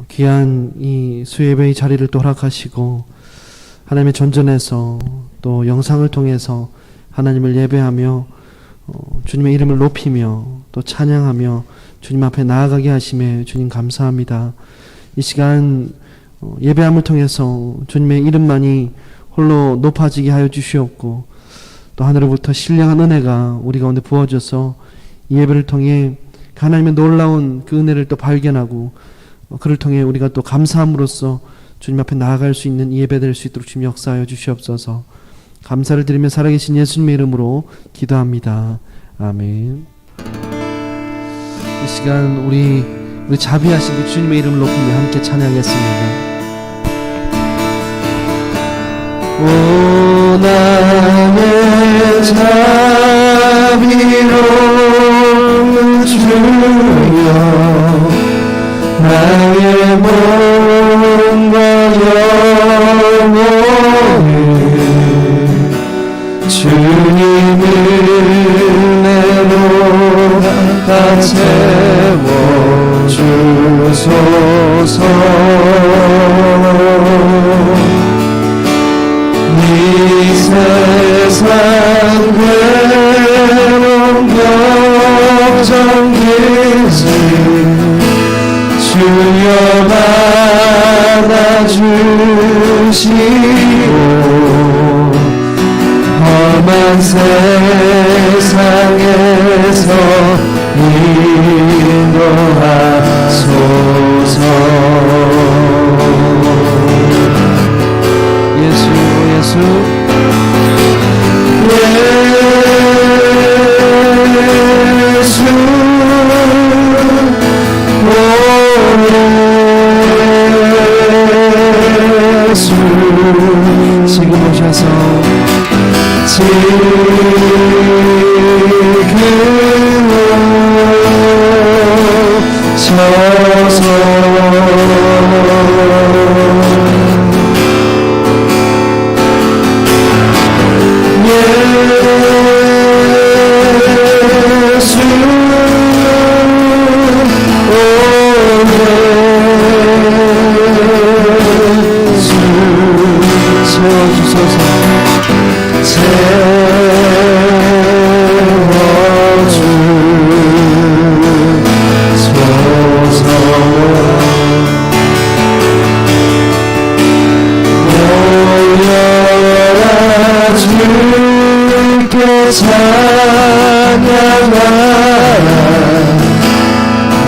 귀한 이 수예배의 자리를 또 허락하시고 하나님의 전전에서 또 영상을 통해서 하나님을 예배하며 주님의 이름을 높이며 또 찬양하며 주님 앞에 나아가게 하심에 주님 감사합니다. 이 시간 예배함을 통해서 주님의 이름만이 홀로 높아지게 하여 주시옵고 또 하늘로부터 신령한 은혜가 우리 가운데 부어져서 이 예배를 통해 하나님의 놀라운 그 은혜를 또 발견하고 그를 통해 우리가 또 감사함으로써 주님 앞에 나아갈 수 있는 이 예배 될 수 있도록 주님 역사하여 주시옵소서. 감사를 드리며 살아계신 예수님의 이름으로 기도합니다. 아멘. 이 시간 우리 자비하신 그 주님의 이름을 높이며 함께 찬양하겠습니다. 오 나의 자비로운 주여 나의 몸과 영혼을 주님을 내로 다 채워주소서. 이 세상 괴로운 걱정 기지 주여 받아주시고 험한 세상에서 인도하소서. 예수 예수 지금 오셔서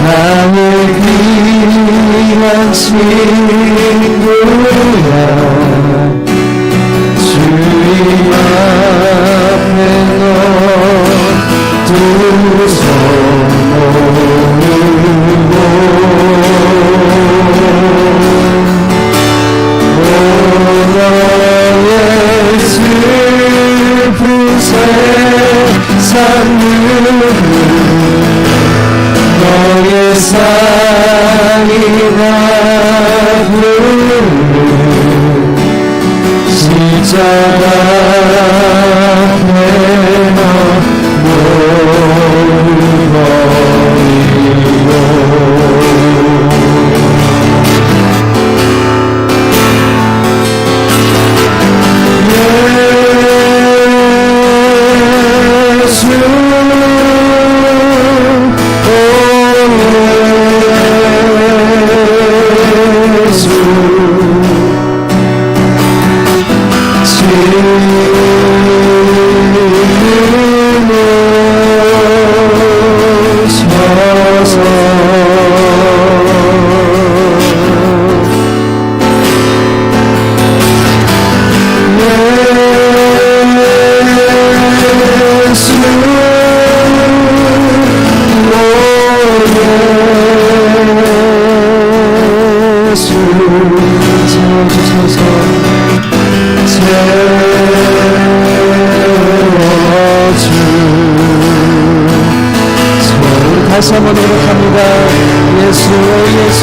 나의 귀한 친구야 주님 앞에 너 두 손 모으고 오 너의 슬픈 세상 너의 상이나 부르는 십자가 앞에 너 놓을거리로 다시 한번 노력합니다. 예수 예수 예수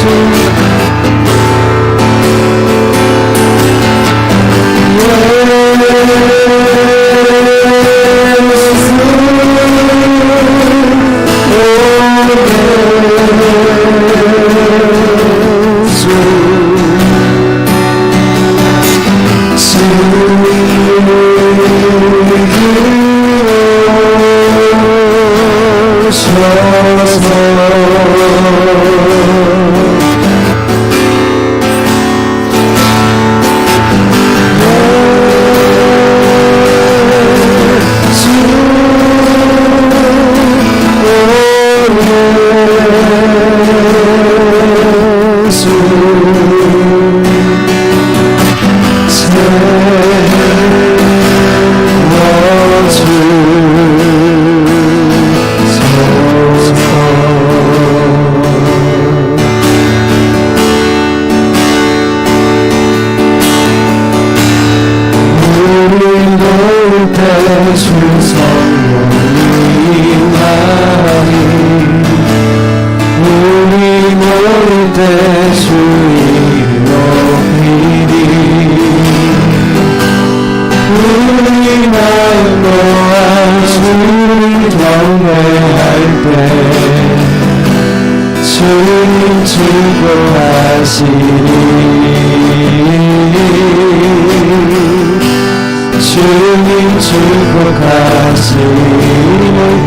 주님 축복하시는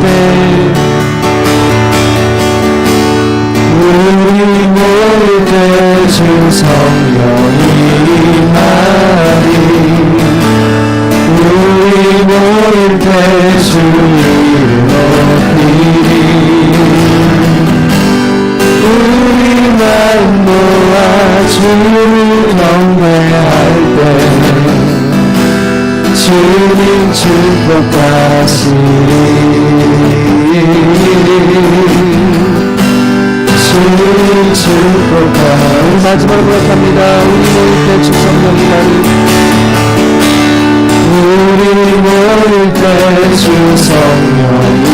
때 우리 모일 때 주 성령이 임하리 우리 모일 때 주 이름 높이리 우리 마음 모아 주를 경배할 때 주님 축복하시리 주님 축복하시리 마지막으로 고백합니다. 우리 모일 때 주 성령이 임하리 우리 모일 때 주 성령이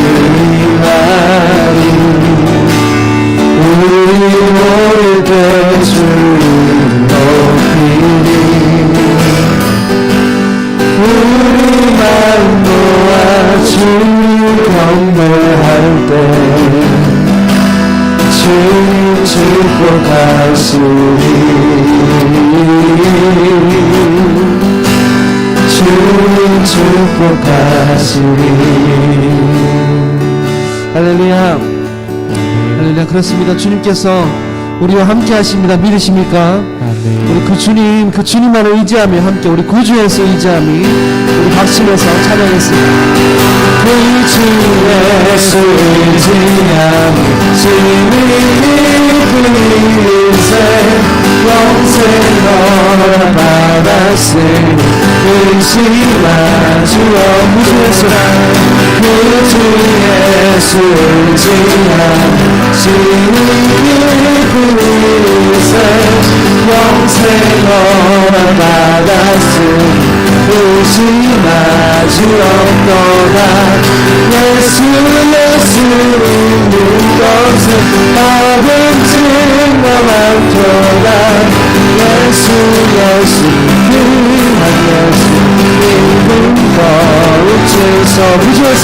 임하리 우리 모일 때 주를 높이리 우리 마음 모아 주님 경배할 때 주님 축복하시리 주님 축복하시리 할렐루야. 할렐루야. 그렇습니다. 주님께서 우리와 함께 하십니다. 믿으십니까? 우리 그 주님만을 의지하며 함께 우리 구주에서 의지함이 우리 박심에서 찬양했습니다. 그 주에서 의지함이 주님이 인생 영생 허락받았으니 의심하 주여 구주에서 그 주에서 의지함이 주님이 인생 영생 허락받았으니 의심하 주 없도다 예수 믿는 것은 다른 증거 많도다 예수 귀한 예수 믿는 것 우주에서 구주에서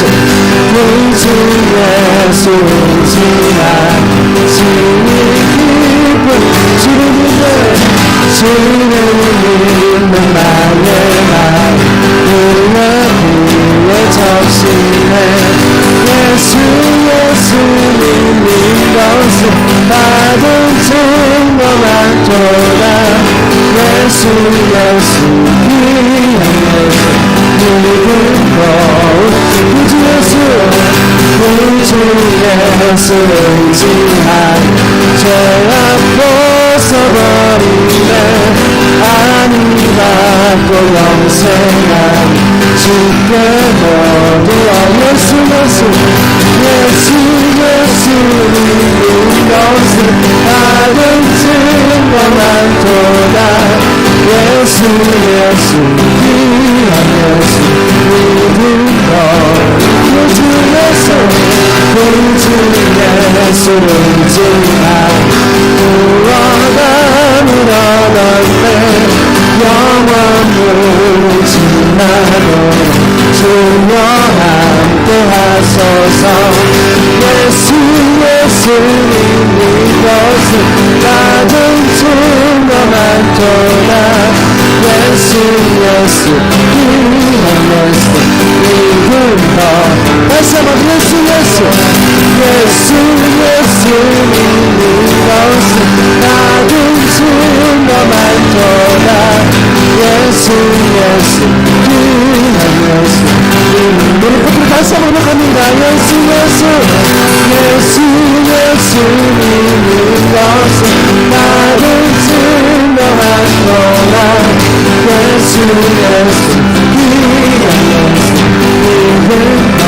의지한 주님 기쁜 주님 믿는 나의 말 그의 피에 적시네 예수 믿는 것은 받은 증거 많도다 예수 귀한 예수 믿는 것 구주에서 의지한 죄악 벗어버리네 아니 받고 영생한 주께 모두와 예수 믿는 것은 다른 증거 많도다 예수 귀한 예수 믿는 것 구주에서 의지한 구원함을 얻었네 영원 무진하고 주여 함께 하소서 예수 믿는 것은 낮은 증거 많도다 예수 예수 귀한 예수 믿음 너 다시 한번 예수 믿는 것은 나도 순범한 도다 예수 귀한 예수 우리 포트를 다시 한번 고백합니다. 예수 믿는 것은 나도 순범한 도다 예수 귀한 예수 믿음 너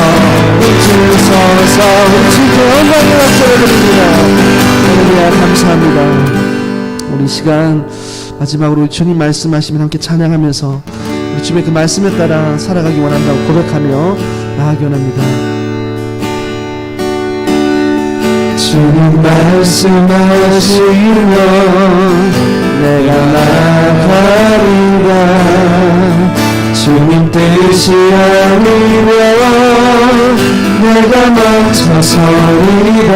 주소서 우리 주께 영광의 박수를 드립니다. 할렐루야 감사합니다. 우리 시간 마지막으로 주님 말씀하시면 함께 찬양하면서 우리 주님의 그 말씀에 따라 살아가기 원한다고 고백하며 나아가기 원합니다. 주님 말씀하시면 내가 나가리라 주님 뜻이 아니면 내가 멈춰서리라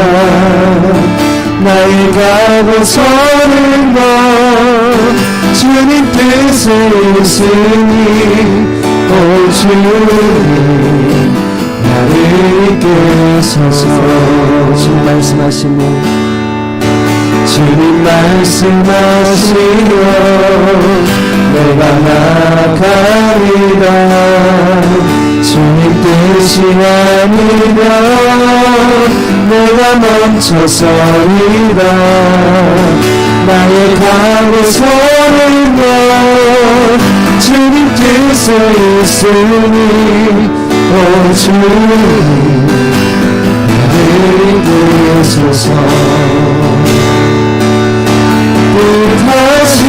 나의 가고 서는 것 주님 뜻에 있으니 오 주님 나를 이끄소서 주님 말씀하시면 주님 말씀하시면 내가 나가리라 주님 뜻이 아니면 내가 멈춰서리라 나의 가고 서는 것 주님 뜻에 있으니 오 주님 나를 이끄소서 뜻하신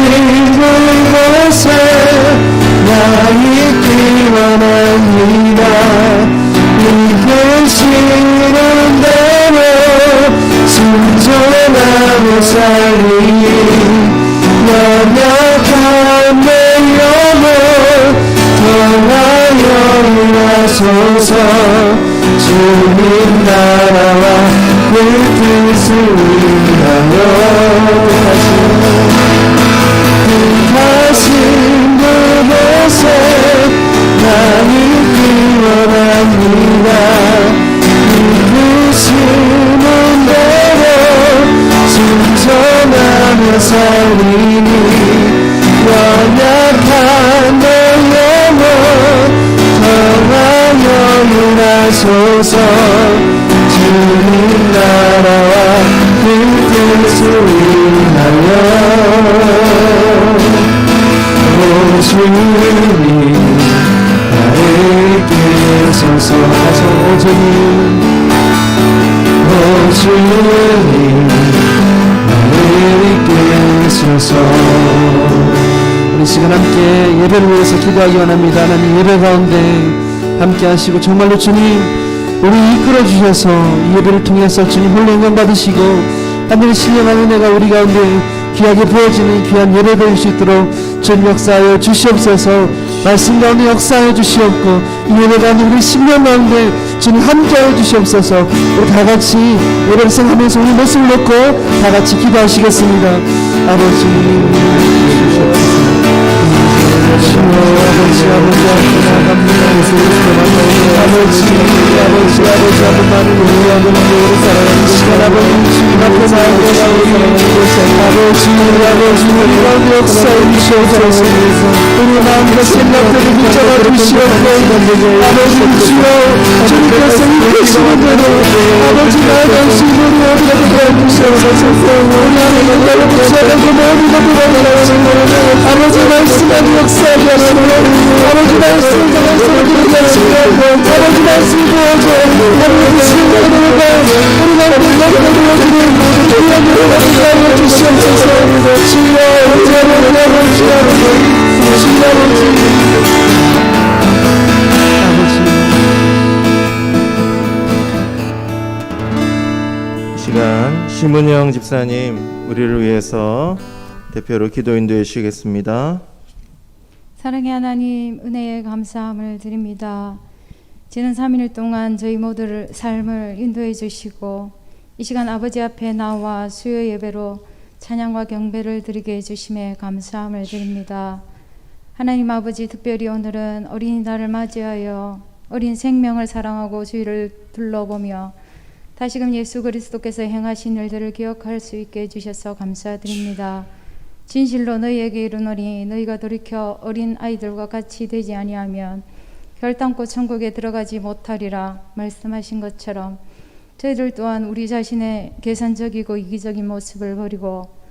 그곳에 나 있기 원합니다 이끄시는 대로 순종하며 살리 연약한 내 영혼 통하여 일하소서 주님 나라와 그 뜻을 위하여 뜻하신 그곳에 나 있기 원합니다 이끄시는 대로 순종하며 살리니 연약한 내 영혼 통하여 일하소서 주님 나라와 그 뜻을 위하여 오 주님 나를 이끄소서 다시 오 주님 나를 이끄소서 우리 시간 함께 예배를 위해서 기도하기 원합니다. 하나님 예배 가운데 함께 하시고 정말로 주님 우리 이끌어 주셔서 이 예배를 통해서 주님 홀로 영광 받으시고 하늘의 신령한 은혜가 우리 가운데 귀하게 부어지는 귀한 예배 될 수 있도록 주님 역사하여 주시옵소서 말씀 가운데 역사하여 주시옵고 이 예배 가운데 우리 심령 가운데 주님 함께하여 주시옵소서 우리 다같이 예배를 생각하면서 우리 모습을 놓고 다같이 기도하시겠습니다. 아버지 아버지 많은 우리하고 우리 사랑하는 시간 아버지 주님 앞에 아버지 우리 가운데 역사해 주시옵소서 우리 마음과 생각들을 붙잡아 주시옵고 아버지 주여 주님께서 이끄시는 대로 아버지 나아가신 우리 어디가 주시옵소서 우리 안에 영광을 붙잡아서 모든 것들을 가르치고 아버지 말씀하는 역사하게 하시고 아버지 말씀을 전해서 드리게 하시고 아버지 말씀을 보여줘 아버지 신뢰를 봐 우리 가운데 영광을 드리는 우리 안에 역사하여 주시옵소서 주여 우리 안에 주여 아버지 시간 심은영 집사님 우리를 위해서 대표로 기도 인도해 주시겠습니다. 사랑의 하나님 은혜에 감사함을 드립니다. 지난 3일 동안 저희 모두를 삶을 인도해 주시고 이 시간 아버지 앞에 나와 수요 예배로 찬양과 경배를 드리게 해주심에 감사함을 드립니다. 하나님 아버지, 특별히 오늘은 어린이날을 맞이하여 어린 생명을 사랑하고 주위를 둘러보며 다시금 예수 그리스도께서 행하신 일들을 기억할 수 있게 해주셔서 감사드립니다. 진실로 너희에게 이르노니 너희가 돌이켜 어린 아이들과 같이 되지 아니하면 결단코 천국에 들어가지 못하리라 말씀하신 것처럼 저희들 또한 우리 자신의 계산적이고 이기적인 모습을 버리고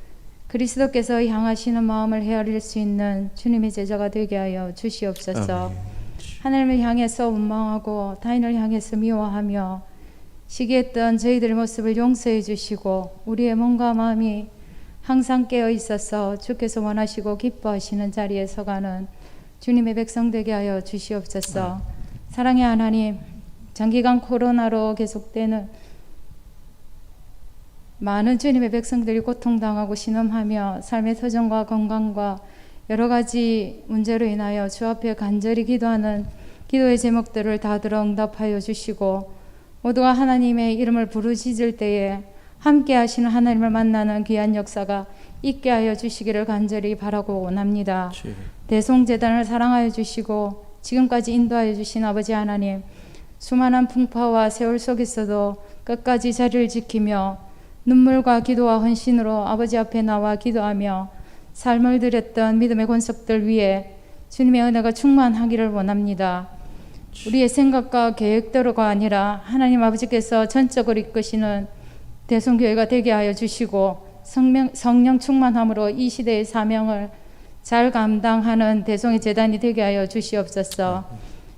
그리스도께서 향하시는 마음을 헤아릴 수 있는 주님의 제자가 되게 하여 주시옵소서. 아멘. 하나님을 향해서 원망하고 타인을 향해서 미워하며 시기했던 저희들의 모습을 용서해 주시고 우리의 몸과 마음이 항상 깨어 있어서 주께서 원하시고 기뻐하시는 자리에 서가는 주님의 백성 되게 하여 주시옵소서. 사랑의 하나님, 장기간 코로나로 계속되는 많은 주님의 백성들이 고통당하고 신음하며 삶의 터전과 건강과 여러 가지 문제로 인하여 주 앞에 간절히 기도하는 기도의 제목들을 다 들어 응답하여 주시고 모두가 하나님의 이름을 부르짖을 때에 함께 하시는 하나님을 만나는 귀한 역사가 있게 하여 주시기를 간절히 바라고 원합니다. 대송재단을 사랑하여 주시고 지금까지 인도하여 주신 아버지 하나님, 수많은 풍파와 세월 속에서도 끝까지 자리를 지키며 눈물과 기도와 헌신으로 아버지 앞에 나와 기도하며 삶을 드렸던 믿음의 권속들 위에 주님의 은혜가 충만하기를 원합니다. 우리의 생각과 계획대로가 아니라 하나님 아버지께서 전적으로 이끄시는 대성교회가 되게 하여 주시고 성령 충만함으로 이 시대의 사명을 잘 감당하는 대성의 재단이 되게 하여 주시옵소서.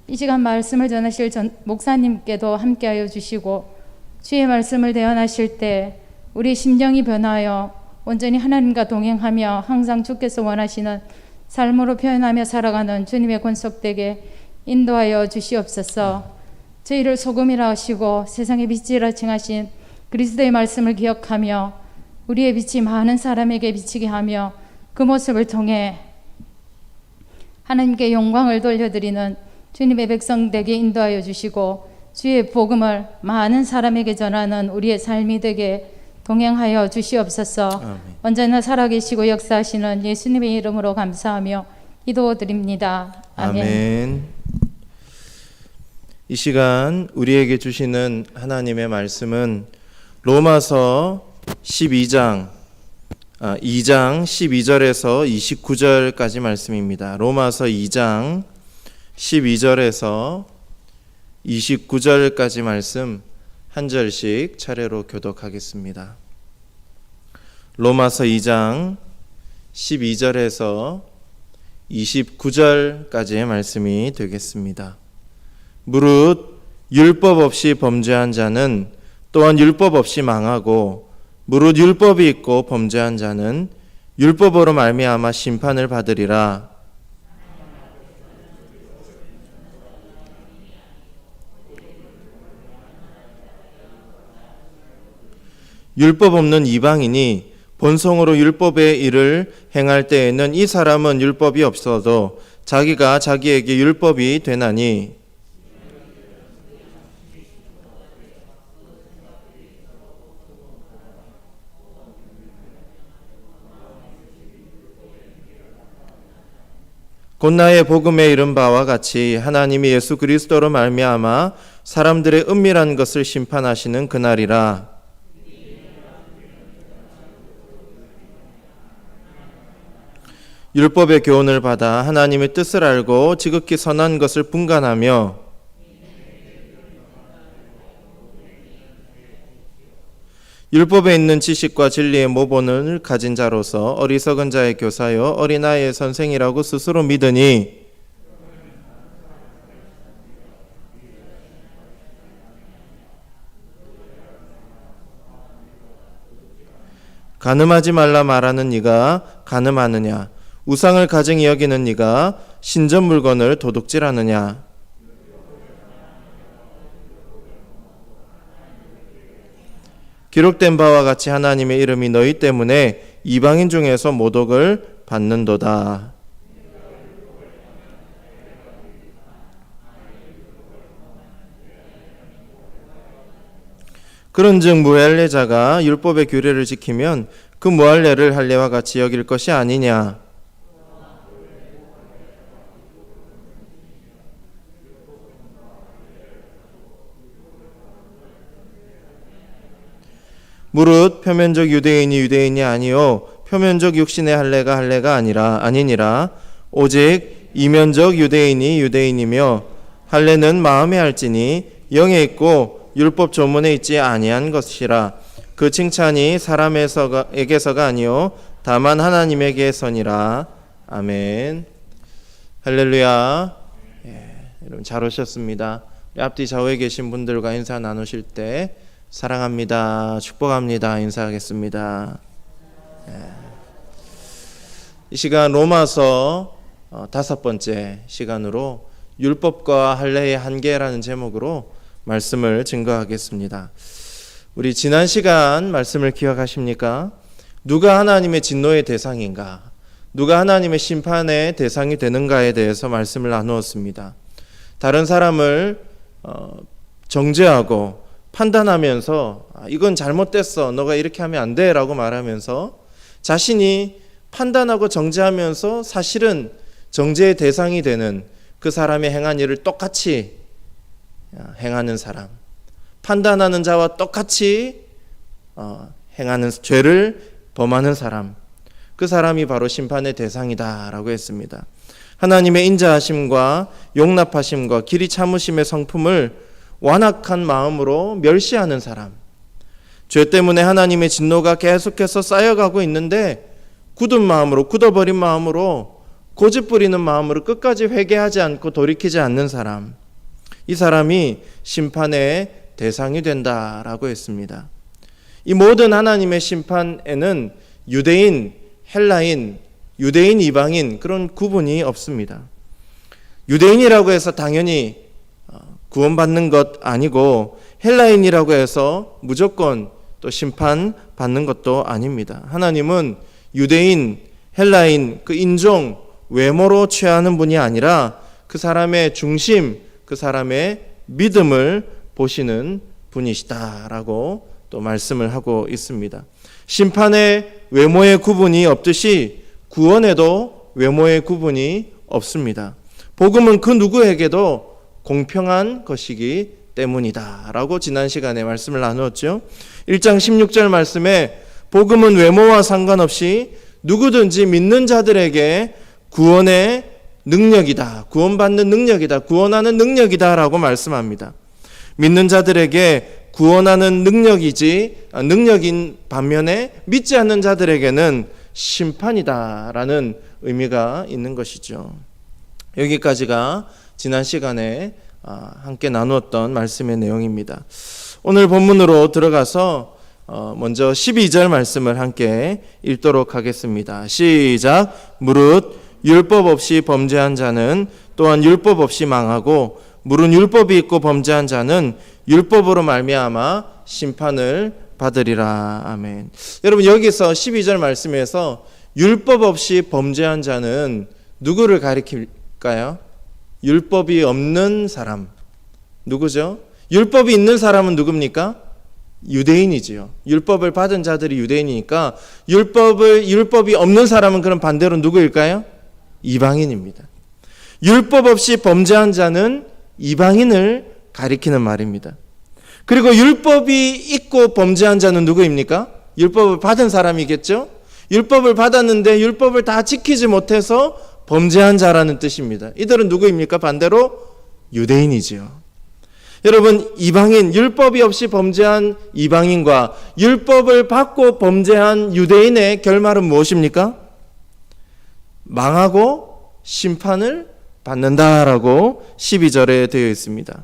이 시간 말씀을 전하실 목사님께도 함께 하여 주시고 주의 말씀을 대언하실 때 우리 심정이 변하여 온전히 하나님과 동행하며 항상 주께서 원하시는 삶으로 표현하며 살아가는 주님의 권속되게 인도하여 주시옵소서. 저희를 소금이라 하시고 세상의 빛이라 칭하신 그리스도의 말씀을 기억하며 우리의 빛이 많은 사람에게 비치게 하며 그 모습을 통해 하나님께 영광을 돌려드리는 주님의 백성 되게 인도하여 주시고 주의 복음을 많은 사람에게 전하는 우리의 삶이 되게 동행하여 주시옵소서. 아멘. 언제나 살아계시고 역사하시는 예수님의 이름으로 감사하며 기도드립니다. 아멘. 아멘. 이 시간 우리에게 주시는 하나님의 말씀은 로마서 2장 12절에서 29절까지 말씀입니다. 로마서 2장 12절에서 29절까지 말씀 한 절씩 차례로 교독하겠습니다. 로마서 2장 12절에서 29절까지의 말씀이 되겠습니다. 무릇 율법 없이 범죄한 자는 또한 율법 없이 망하고 무릇 율법이 있고 범죄한 자는 율법으로 말미암아 심판을 받으리라. 율법 없는 이방인이 본성으로 율법의 일을 행할 때에는 이 사람은 율법이 없어도 자기가 자기에게 율법이 되나니 곧 나의 복음에 이른 바와 같이 하나님이 예수 그리스도로 말미암아 사람들의 은밀한 것을 심판하시는 그날이라. 율법의 교훈을 받아 하나님의 뜻을 알고 지극히 선한 것을 분간하며 율법에 있는 지식과 진리의 모본을 가진 자로서 어리석은 자의 교사요 어린아이의 선생이라고 스스로 믿으니 가늠하지 말라 말하는 네가 가늠하느냐? 우상을 가증히 여기는 네가 신전 물건을 도둑질하느냐? 기록된 바와 같이 하나님의 이름이 너희 때문에 이방인 중에서 모독을 받는도다. 그런즉 무할례자가 율법의 규례를 지키면 그 무할례를 할례와 같이 여길 것이 아니냐. 무릇 표면적 유대인이 유대인이 아니요 표면적 육신의 할례가 아니니라. 오직 이면적 유대인이 유대인이며 할례는 마음에 할지니 영에 있고 율법 조문에 있지 아니한 것이라. 그 칭찬이 사람에게서가 아니요 다만 하나님에게서니라. 아멘. 할렐루야. 여러분 잘 오셨습니다. 앞뒤 좌우에 계신 분들과 인사 나누실 때 사랑합니다, 축복합니다 인사하겠습니다. 이 시간 로마서 5번째 시간으로 율법과 할례의 한계라는 제목으로 말씀을 증거하겠습니다. 우리 지난 시간 말씀을 기억하십니까? 누가 하나님의 진노의 대상인가? 누가 하나님의 심판의 대상이 되는가에 대해서 말씀을 나누었습니다. 다른 사람을 정죄하고 판단하면서 이건 잘못됐어, 너가 이렇게 하면 안 돼 라고 말하면서 자신이 판단하고 정죄하면서 사실은 정죄의 대상이 되는 그 사람의 행한 일을 똑같이 행하는 사람, 판단하는 자와 똑같이 행하는 죄를 범하는 사람, 그 사람이 바로 심판의 대상이다라고 했습니다. 하나님의 인자하심과 용납하심과 길이 참으심의 성품을 완악한 마음으로 멸시하는 사람, 죄 때문에 하나님의 진노가 계속해서 쌓여가고 있는데 굳은 마음으로, 굳어버린 마음으로, 고집부리는 마음으로 끝까지 회개하지 않고 돌이키지 않는 사람, 이 사람이 심판의 대상이 된다라고 했습니다. 이 모든 하나님의 심판에는 유대인, 헬라인, 유대인, 이방인 그런 구분이 없습니다. 유대인이라고 해서 당연히 구원받는 것 아니고 헬라인이라고 해서 무조건 또 심판받는 것도 아닙니다. 하나님은 유대인, 헬라인, 그 인종, 외모로 취하는 분이 아니라 그 사람의 중심, 그 사람의 믿음을 보시는 분이시다라고 또 말씀을 하고 있습니다. 심판의 외모의 구분이 없듯이 구원에도 외모의 구분이 없습니다. 복음은 그 누구에게도 공평한 것이기 때문이다 라고 지난 시간에 말씀을 나누었죠. 1장 16절 말씀에 복음은 외모와 상관없이 누구든지 믿는 자들에게 구원의 능력이다, 구원받는 능력이다, 구원하는 능력이다 라고 말씀합니다. 믿는 자들에게 구원하는 능력인 반면에 믿지 않는 자들에게는 심판이다라는 의미가 있는 것이죠. 여기까지가 지난 시간에 함께 나누었던 말씀의 내용입니다. 오늘 본문으로 들어가서 먼저 12절 말씀을 함께 읽도록 하겠습니다. 시작. 무릇 율법 없이 범죄한 자는 또한 율법 없이 망하고 무릇 율법이 있고 범죄한 자는 율법으로 말미암아 심판을 받으리라. 아멘. 여러분 여기서 12절 말씀에서 율법 없이 범죄한 자는 누구를 가리킬까요? 율법이 없는 사람. 누구죠? 율법이 있는 사람은 누굽니까? 유대인이지요. 율법을 받은 자들이 유대인이니까 율법이 없는 사람은 그럼 반대로 누구일까요? 이방인입니다. 율법 없이 범죄한 자는 이방인을 가리키는 말입니다. 그리고 율법이 있고 범죄한 자는 누구입니까? 율법을 받은 사람이겠죠? 율법을 받았는데 율법을 다 지키지 못해서 범죄한 자라는 뜻입니다. 이들은 누구입니까? 반대로 유대인이지요. 여러분, 이방인, 율법이 없이 범죄한 이방인과 율법을 받고 범죄한 유대인의 결말은 무엇입니까? 망하고 심판을 받는다라고 12절에 되어 있습니다.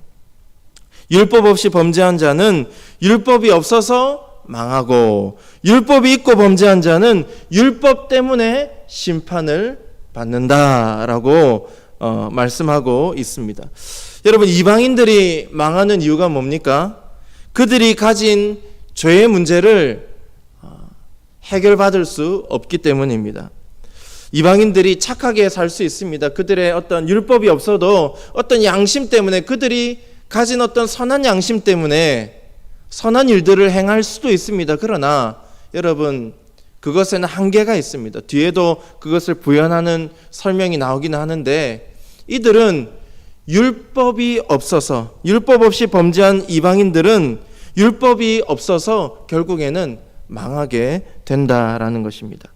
율법 없이 범죄한 자는 율법이 없어서 망하고 율법이 있고 범죄한 자는 율법 때문에 심판을 받는다라고 말씀하고 있습니다. 여러분, 이방인들이 망하는 이유가 뭡니까? 그들이 가진 죄의 문제를 해결받을 수 없기 때문입니다. 이방인들이 착하게 살 수 있습니다. 그들의 어떤 율법이 없어도 어떤 양심 때문에, 그들이 가진 어떤 선한 양심 때문에 선한 일들을 행할 수도 있습니다. 그러나 여러분, 그것에는 한계가 있습니다. 뒤에도 그것을 부연하는 설명이 나오기는 하는데, 이들은 율법이 없어서, 율법 없이 범죄한 이방인들은 율법이 없어서 결국에는 망하게 된다라는 것입니다.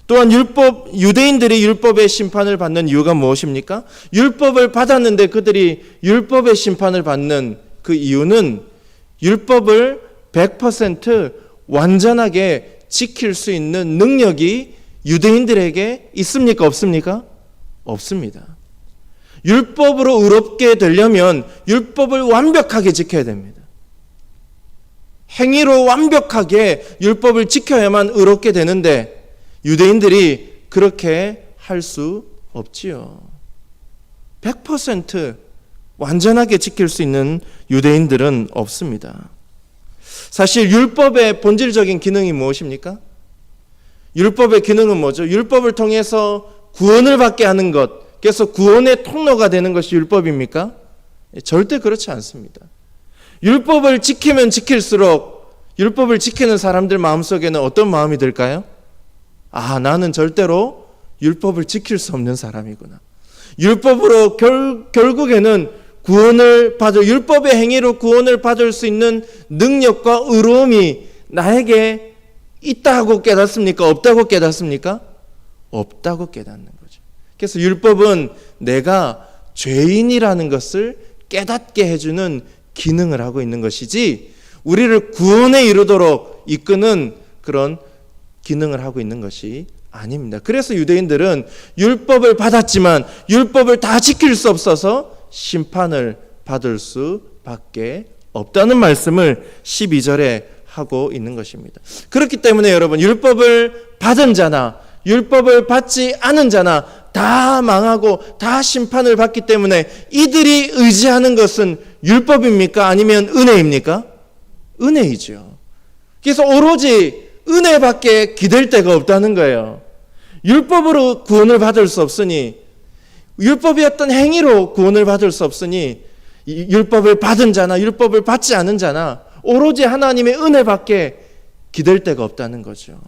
또한 유대인들이 율법의 심판을 받는 이유가 무엇입니까? 율법을 받았는데 그들이 율법의 심판을 받는 그 이유는 율법을 100% 완전하게 지킬 수 있는 능력이 유대인들에게 있습니까? 없습니까? 없습니다. 율법으로 의롭게 되려면 율법을 완벽하게 지켜야 됩니다. 행위로 완벽하게 율법을 지켜야만 의롭게 되는데 유대인들이 그렇게 할 수 없지요. 100% 완전하게 지킬 수 있는 유대인들은 없습니다. 사실 율법의 본질적인 기능이 무엇입니까? 율법의 기능은 뭐죠? 율법을 통해서 구원을 받게 하는 것, 그래서 구원의 통로가 되는 것이 율법입니까? 절대 그렇지 않습니다. 율법을 지키면 지킬수록 율법을 지키는 사람들 마음속에는 어떤 마음이 들까요? 아, 나는 절대로 율법을 지킬 수 없는 사람이구나. 율법으로 결국에는 율법의 행위로 구원을 받을 수 있는 능력과 의로움이 나에게 있다고 깨닫습니까? 없다고 깨닫습니까? 없다고 깨닫는 거죠. 그래서 율법은 내가 죄인이라는 것을 깨닫게 해주는 기능을 하고 있는 것이지 우리를 구원에 이르도록 이끄는 그런 기능을 하고 있는 것이 아닙니다. 그래서 유대인들은 율법을 받았지만 율법을 다 지킬 수 없어서 심판을 받을 수밖에 없다는 말씀을 12절에 하고 있는 것입니다. 그렇기 때문에 여러분, 율법을 받은 자나 율법을 받지 않은 자나 다 망하고 다 심판을 받기 때문에 이들이 의지하는 것은 율법입니까? 아니면 은혜입니까? 은혜이죠. 그래서 오로지 은혜밖에 기댈 데가 없다는 거예요. 율법으로 구원을 받을 수 없으니, 율법이 어떤 행위로 구원을 받을 수 없으니 율법을 받은 자나 율법을 받지 않은 자나 오로지 하나님의 은혜밖에 기댈 데가 없다는 거죠.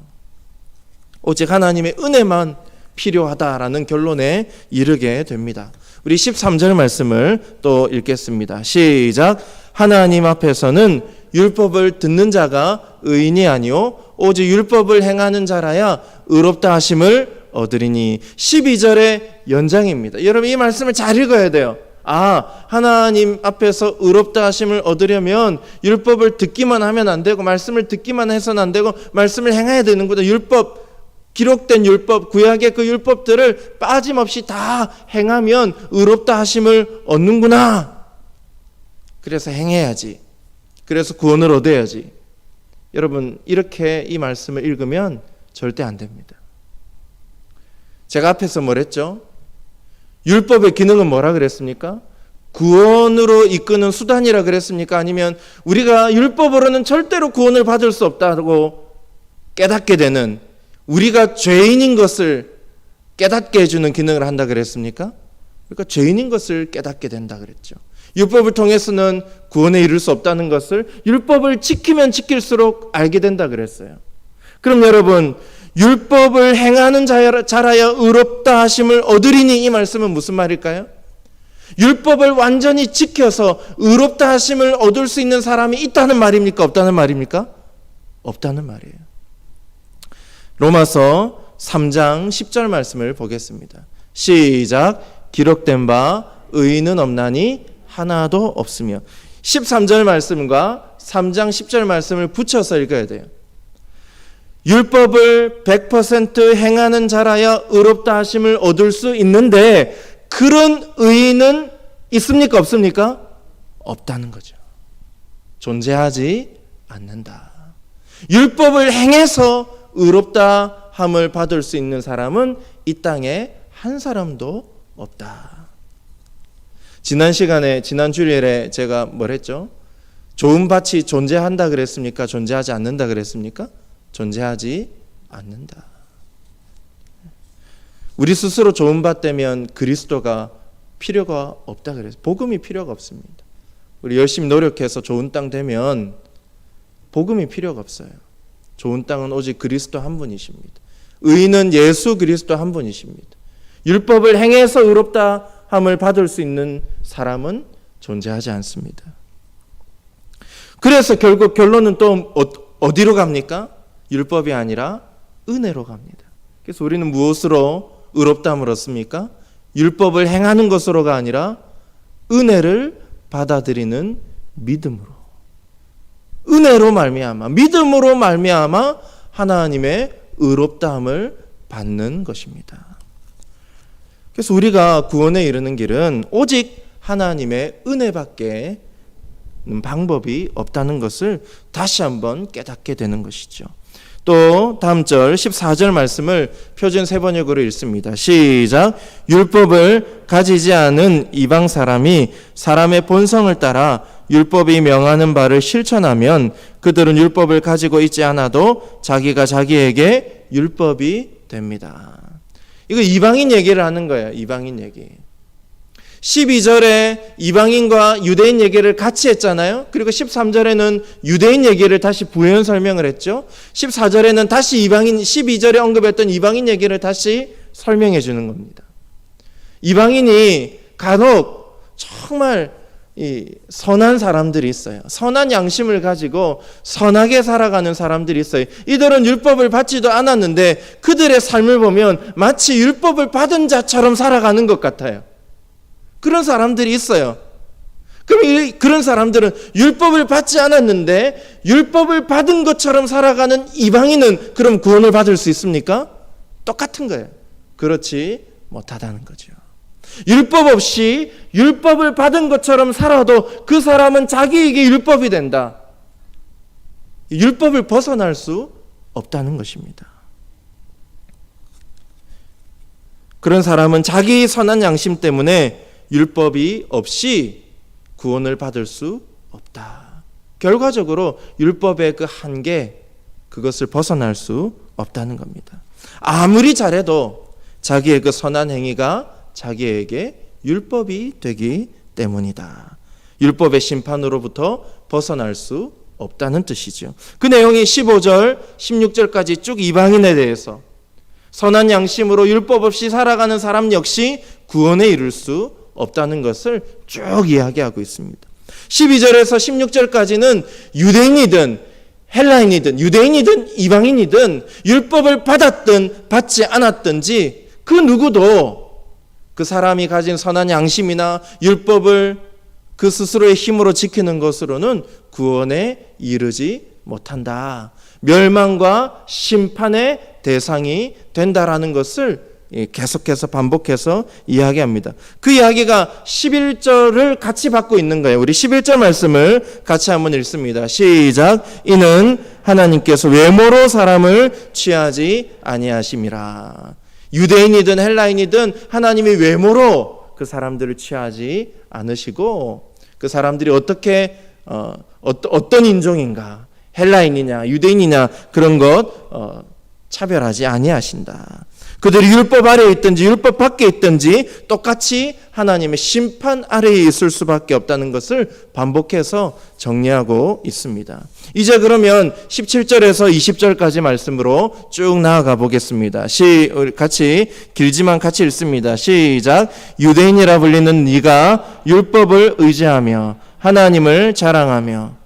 오직 하나님의 은혜만 필요하다라는 결론에 이르게 됩니다. 우리 13절 말씀을 또 읽겠습니다. 시작. 하나님 앞에서는 율법을 듣는 자가 의인이 아니요 오직 율법을 행하는 자라야 의롭다 하심을 얻으리니. 12절의 연장입니다. 여러분, 이 말씀을 잘 읽어야 돼요. 아, 하나님 앞에서 의롭다 하심을 얻으려면 율법을 듣기만 하면 안 되고 말씀을 듣기만 해서는 안 되고 말씀을 행해야 되는구나. 율법, 기록된 율법, 구약의 그 율법들을 빠짐없이 다 행하면 의롭다 하심을 얻는구나. 그래서 행해야지. 그래서 구원을 얻어야지. 여러분, 이렇게 이 말씀을 읽으면 절대 안 됩니다. 제가 앞에서 뭐랬죠? 율법의 기능은 뭐라 그랬습니까? 구원으로 이끄는 수단이라 그랬습니까? 아니면 우리가 율법으로는 절대로 구원을 받을 수 없다고 깨닫게 되는, 우리가 죄인인 것을 깨닫게 해주는 기능을 한다 그랬습니까? 그러니까 죄인인 것을 깨닫게 된다 그랬죠. 율법을 통해서는 구원에 이를 수 없다는 것을 율법을 지키면 지킬수록 알게 된다 그랬어요. 그럼 여러분, 율법을 행하는 자라야 의롭다 하심을 얻으리니, 이 말씀은 무슨 말일까요? 율법을 완전히 지켜서 의롭다 하심을 얻을 수 있는 사람이 있다는 말입니까? 없다는 말입니까? 없다는 말이에요. 로마서 3장 10절 말씀을 보겠습니다. 시작. 기록된 바 의인은 없나니 하나도 없으며. 13절 말씀과 3장 10절 말씀을 붙여서 읽어야 돼요. 율법을 100% 행하는 자라야 의롭다 하심을 얻을 수 있는데 그런 의인은 있습니까? 없습니까? 없다는 거죠. 존재하지 않는다. 율법을 행해서 의롭다 함을 받을 수 있는 사람은 이 땅에 한 사람도 없다. 지난 주일에 제가 뭘 했죠? 좋은 밭이 존재한다 그랬습니까? 존재하지 않는다 그랬습니까? 존재하지 않는다. 우리 스스로 좋은 밭 되면 그리스도가 필요가 없다 그랬어요. 복음이 필요가 없습니다. 우리 열심히 노력해서 좋은 땅 되면 복음이 필요가 없어요. 좋은 땅은 오직 그리스도 한 분이십니다. 의인은 예수 그리스도 한 분이십니다. 율법을 행해서 의롭다 함을 받을 수 있는 사람은 존재하지 않습니다. 그래서 결국 결론은 또 어디로 갑니까? 율법이 아니라 은혜로 갑니다. 그래서 우리는 무엇으로 의롭다함을 얻습니까? 율법을 행하는 것으로가 아니라 은혜를 받아들이는 믿음으로, 은혜로 말미암아, 믿음으로 말미암아 하나님의 의롭다함을 받는 것입니다. 그래서 우리가 구원에 이르는 길은 오직 하나님의 은혜밖에 방법이 없다는 것을 다시 한번 깨닫게 되는 것이죠. 또 다음 절 14절 말씀을 표준 세번역으로 읽습니다. 시작. 율법을 가지지 않은 이방 사람이 사람의 본성을 따라 율법이 명하는 바를 실천하면 그들은 율법을 가지고 있지 않아도 자기가 자기에게 율법이 됩니다. 이거 이방인 얘기를 하는 거예요. 이방인 얘기. 12절에 이방인과 유대인 얘기를 같이 했잖아요. 그리고 13절에는 유대인 얘기를 다시 부연 설명을 했죠. 14절에는 다시 이방인, 12절에 언급했던 이방인 얘기를 다시 설명해 주는 겁니다. 이방인이 간혹 정말 선한 사람들이 있어요. 선한 양심을 가지고 선하게 살아가는 사람들이 있어요. 이들은 율법을 받지도 않았는데 그들의 삶을 보면 마치 율법을 받은 자처럼 살아가는 것 같아요. 그런 사람들이 있어요. 그럼 그런 사람들은 율법을 받지 않았는데 율법을 받은 것처럼 살아가는 이방인은 그럼 구원을 받을 수 있습니까? 똑같은 거예요. 그렇지 못하다는 거죠. 율법 없이 율법을 받은 것처럼 살아도 그 사람은 자기에게 율법이 된다. 율법을 벗어날 수 없다는 것입니다. 그런 사람은 자기 선한 양심 때문에 율법이 없이 구원을 받을 수 없다. 결과적으로 율법의 그 한계, 그것을 벗어날 수 없다는 겁니다. 아무리 잘해도 자기의 그 선한 행위가 자기에게 율법이 되기 때문이다. 율법의 심판으로부터 벗어날 수 없다는 뜻이죠. 그 내용이 15절, 16절까지 쭉 이방인에 대해서 선한 양심으로 율법 없이 살아가는 사람 역시 구원에 이를 수 없다는 것을 쭉 이야기하고 있습니다. 12절에서 16절까지는 유대인이든 헬라인이든 유대인이든 이방인이든 율법을 받았든 받지 않았든지 그 누구도 그 사람이 가진 선한 양심이나 율법을 그 스스로의 힘으로 지키는 것으로는 구원에 이르지 못한다. 멸망과 심판의 대상이 된다라는 것을 계속해서 반복해서 이야기합니다. 그 이야기가 11절을 같이 받고 있는 거예요. 우리 11절 말씀을 같이 한번 읽습니다. 시작. 이는 하나님께서 외모로 사람을 취하지 아니하심이라. 유대인이든 헬라인이든 하나님이 외모로 그 사람들을 취하지 않으시고 그 사람들이 어떻게 어떤 인종인가, 헬라인이냐 유대인이냐 그런 것 차별하지 아니하신다. 그들이 율법 아래에 있든지 율법 밖에 있든지 똑같이 하나님의 심판 아래에 있을 수밖에 없다는 것을 반복해서 정리하고 있습니다. 이제 그러면 17절에서 20절까지 말씀으로 쭉 나아가 보겠습니다. 같이 길지만 같이 읽습니다. 시작. 유대인이라 불리는 네가 율법을 의지하며 하나님을 자랑하며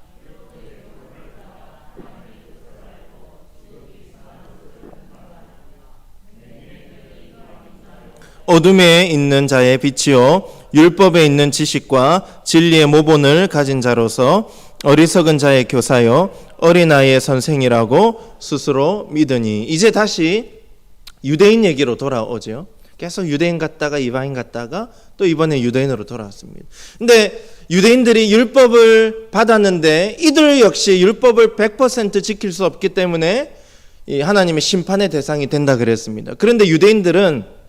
어둠에 있는 자의 빛이요 율법에 있는 지식과 진리의 모본을 가진 자로서 어리석은 자의 교사요 어린아이의 선생이라고 스스로 믿으니. 이제 다시 유대인 얘기로 돌아오죠. 계속 유대인 갔다가 이방인 갔다가 또 이번에 유대인으로 돌아왔습니다. 근데 유대인들이 율법을 받았는데 이들 역시 율법을 100% 지킬 수 없기 때문에 하나님의 심판의 대상이 된다 그랬습니다. 그런데 유대인들은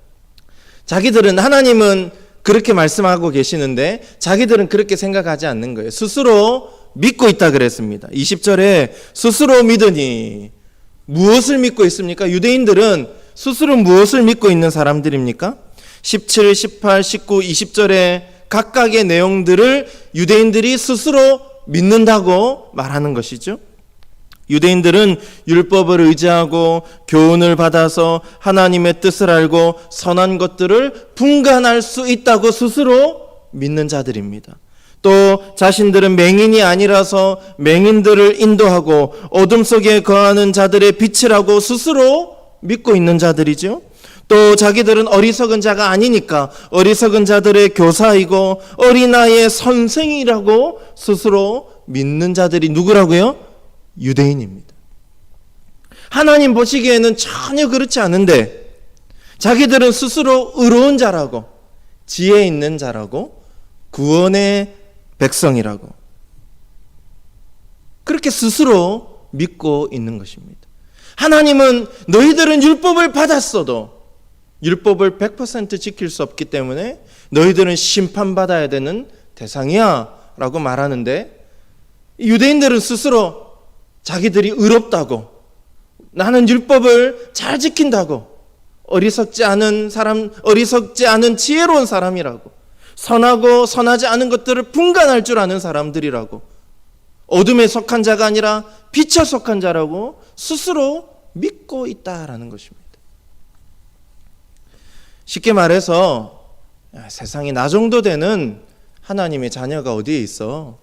자기들은 하나님은 그렇게 말씀하고 계시는데 자기들은 그렇게 생각하지 않는 거예요. 스스로 믿고 있다 그랬습니다. 20절에 스스로 믿으니 무엇을 믿고 있습니까? 유대인들은 스스로 무엇을 믿고 있는 사람들입니까? 17, 18, 19, 20절에 각각의 내용들을 유대인들이 스스로 믿는다고 말하는 것이죠. 유대인들은 율법을 의지하고 교훈을 받아서 하나님의 뜻을 알고 선한 것들을 분간할 수 있다고 스스로 믿는 자들입니다. 또 자신들은 맹인이 아니라서 맹인들을 인도하고 어둠 속에 거하는 자들의 빛이라고 스스로 믿고 있는 자들이죠. 또 자기들은 어리석은 자가 아니니까 어리석은 자들의 교사이고 어린아이의 선생이라고 스스로 믿는 자들이 누구라고요? 유대인입니다. 하나님 보시기에는 전혀 그렇지 않은데 자기들은 스스로 의로운 자라고 지혜 있는 자라고 구원의 백성이라고 그렇게 스스로 믿고 있는 것입니다. 하나님은 너희들은 율법을 받았어도 율법을 100% 지킬 수 없기 때문에 너희들은 심판받아야 되는 대상이야 라고 말하는데 유대인들은 스스로 자기들이 의롭다고 나는 율법을 잘 지킨다고 어리석지 않은 사람, 어리석지 않은 지혜로운 사람이라고 선하고 선하지 않은 것들을 분간할 줄 아는 사람들이라고 어둠에 속한 자가 아니라 빛에 속한 자라고 스스로 믿고 있다라는 것입니다. 쉽게 말해서 세상에 나 정도 되는 하나님의 자녀가 어디에 있어?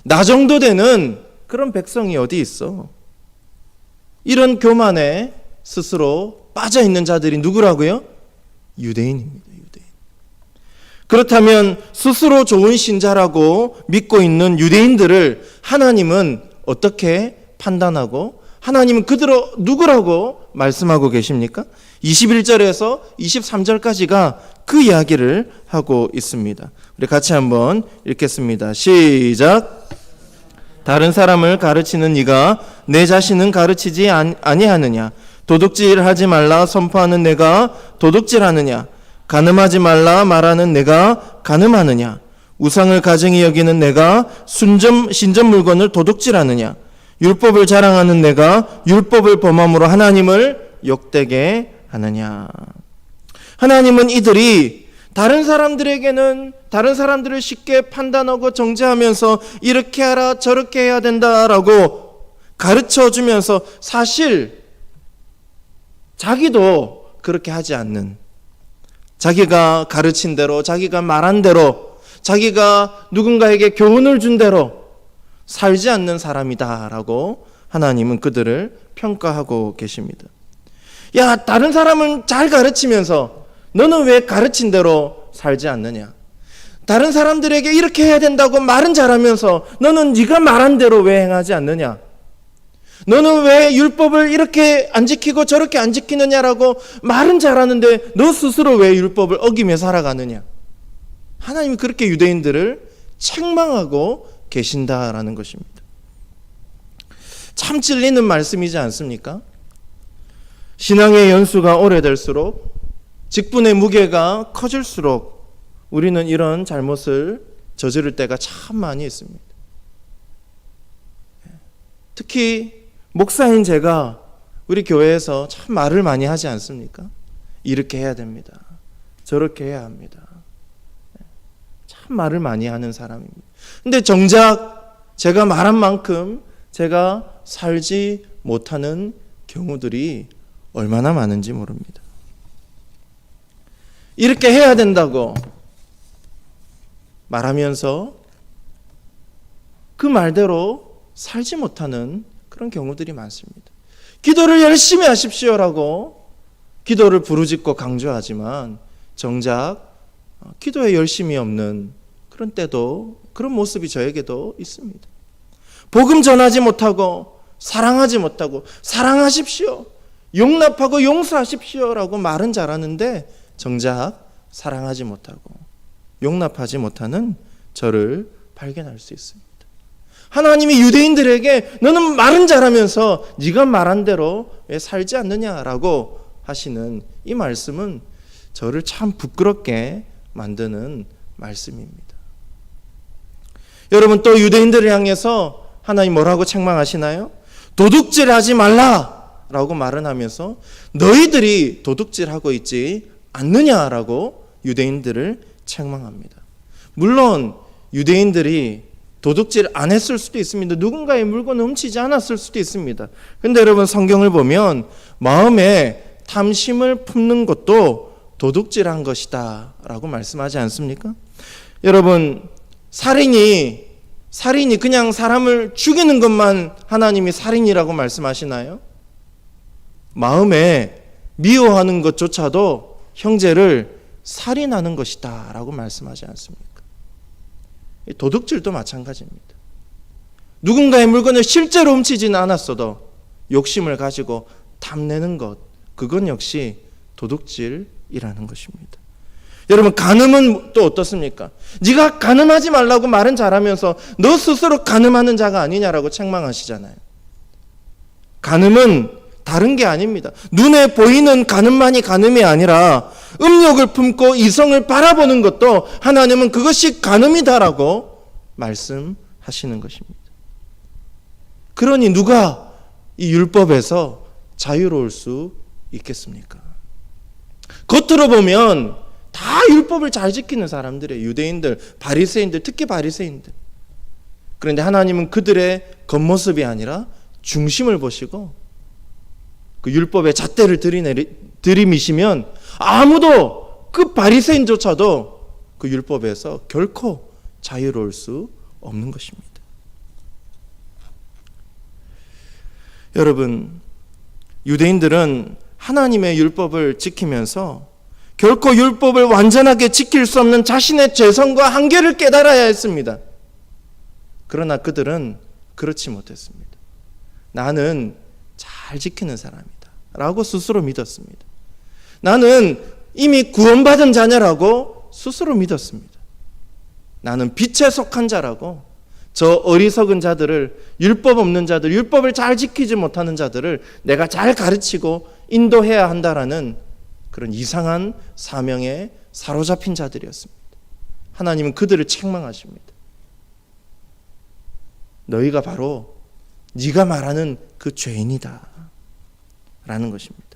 나 정도 되는 그런 백성이 어디 있어? 이런 교만에 스스로 빠져 있는 자들이 누구라고요? 유대인입니다. 유대인. 그렇다면 스스로 좋은 신자라고 믿고 있는 유대인들을 하나님은 어떻게 판단하고 하나님은 그들을 누구라고 말씀하고 계십니까? 21절에서 23절까지가 그 이야기를 하고 있습니다. 우리 같이 한번 읽겠습니다. 시작. 다른 사람을 가르치는 네가 내 자신은 가르치지 아니하느냐? 도둑질하지 말라 선포하는 내가 도둑질하느냐? 간음하지 말라 말하는 내가 간음하느냐? 우상을 가증히 여기는 내가 신전 물건을 도둑질하느냐? 율법을 자랑하는 내가 율법을 범함으로 하나님을 욕되게 하느냐? 하나님은 이들이 다른 사람들에게는 다른 사람들을 쉽게 판단하고 정죄하면서 이렇게 하라 저렇게 해야 된다라고 가르쳐주면서 사실 자기도 그렇게 하지 않는 자기가 가르친 대로 자기가 말한 대로 자기가 누군가에게 교훈을 준 대로 살지 않는 사람이다라고 하나님은 그들을 평가하고 계십니다. 야, 다른 사람은 잘 가르치면서 너는 왜 가르친 대로 살지 않느냐? 다른 사람들에게 이렇게 해야 된다고 말은 잘하면서 너는 네가 말한 대로 왜 행하지 않느냐? 너는 왜 율법을 이렇게 안 지키고 저렇게 안 지키느냐라고 말은 잘하는데 너 스스로 왜 율법을 어기며 살아가느냐? 하나님이 그렇게 유대인들을 책망하고 계신다라는 것입니다. 참 찔리는 말씀이지 않습니까? 신앙의 연수가 오래될수록 직분의 무게가 커질수록 우리는 이런 잘못을 저지를 때가 참 많이 있습니다. 특히 목사인 제가 우리 교회에서 참 말을 많이 하지 않습니까? 이렇게 해야 됩니다. 저렇게 해야 합니다. 참 말을 많이 하는 사람입니다. 근데 정작 제가 말한 만큼 제가 살지 못하는 경우들이 얼마나 많은지 모릅니다. 이렇게 해야 된다고 말하면서 그 말대로 살지 못하는 그런 경우들이 많습니다. 기도를 열심히 하십시오라고 기도를 부르짖고 강조하지만 정작 기도에 열심이 없는 그런 때도 그런 모습이 저에게도 있습니다. 복음 전하지 못하고 사랑하지 못하고 사랑하십시오, 용납하고 용서하십시오라고 말은 잘하는데 정작 사랑하지 못하고 용납하지 못하는 저를 발견할 수 있습니다. 하나님이 유대인들에게 너는 말은 잘하면서 네가 말한 대로 왜 살지 않느냐라고 하시는 이 말씀은 저를 참 부끄럽게 만드는 말씀입니다. 여러분, 또 유대인들을 향해서 하나님 뭐라고 책망하시나요? 도둑질하지 말라라고 말은 하면서 너희들이 도둑질하고 있지 않느냐라고 유대인들을 책망합니다. 물론 유대인들이 도둑질 안 했을 수도 있습니다. 누군가의 물건을 훔치지 않았을 수도 있습니다. 그런데 여러분, 성경을 보면 마음에 탐심을 품는 것도 도둑질한 것이다 라고 말씀하지 않습니까? 여러분, 살인이 그냥 사람을 죽이는 것만 하나님이 살인이라고 말씀하시나요? 마음에 미워하는 것조차도 형제를 살인하는 것이다 라고 말씀하지 않습니까? 도둑질도 마찬가지입니다. 누군가의 물건을 실제로 훔치지는 않았어도 욕심을 가지고 탐내는 것, 그건 역시 도둑질이라는 것입니다. 여러분, 간음은 또 어떻습니까? 네가 간음하지 말라고 말은 잘하면서 너 스스로 간음하는 자가 아니냐라고 책망하시잖아요. 간음은 다른 게 아닙니다. 눈에 보이는 간음만이 간음이 아니라 음욕을 품고 이성을 바라보는 것도 하나님은 그것이 간음이다라고 말씀하시는 것입니다. 그러니 누가 이 율법에서 자유로울 수 있겠습니까? 겉으로 보면 다 율법을 잘 지키는 사람들이에요. 유대인들, 바리새인들, 특히 바리새인들. 그런데 하나님은 그들의 겉모습이 아니라 중심을 보시고 그 율법의 잣대를 들이미시면 아무도 그 바리새인조차도 그 율법에서 결코 자유로울 수 없는 것입니다. 여러분, 유대인들은 하나님의 율법을 지키면서 결코 율법을 완전하게 지킬 수 없는 자신의 죄성과 한계를 깨달아야 했습니다. 그러나 그들은 그렇지 못했습니다. 나는 잘 지키는 사람이다 라고 스스로 믿었습니다. 나는 이미 구원받은 자녀라고 스스로 믿었습니다. 나는 빛에 속한 자라고 저 어리석은 자들을, 율법 없는 자들, 율법을 잘 지키지 못하는 자들을 내가 잘 가르치고 인도해야 한다라는 그런 이상한 사명에 사로잡힌 자들이었습니다. 하나님은 그들을 책망하십니다. 너희가 바로 네가 말하는 그 죄인이다 라는 것입니다.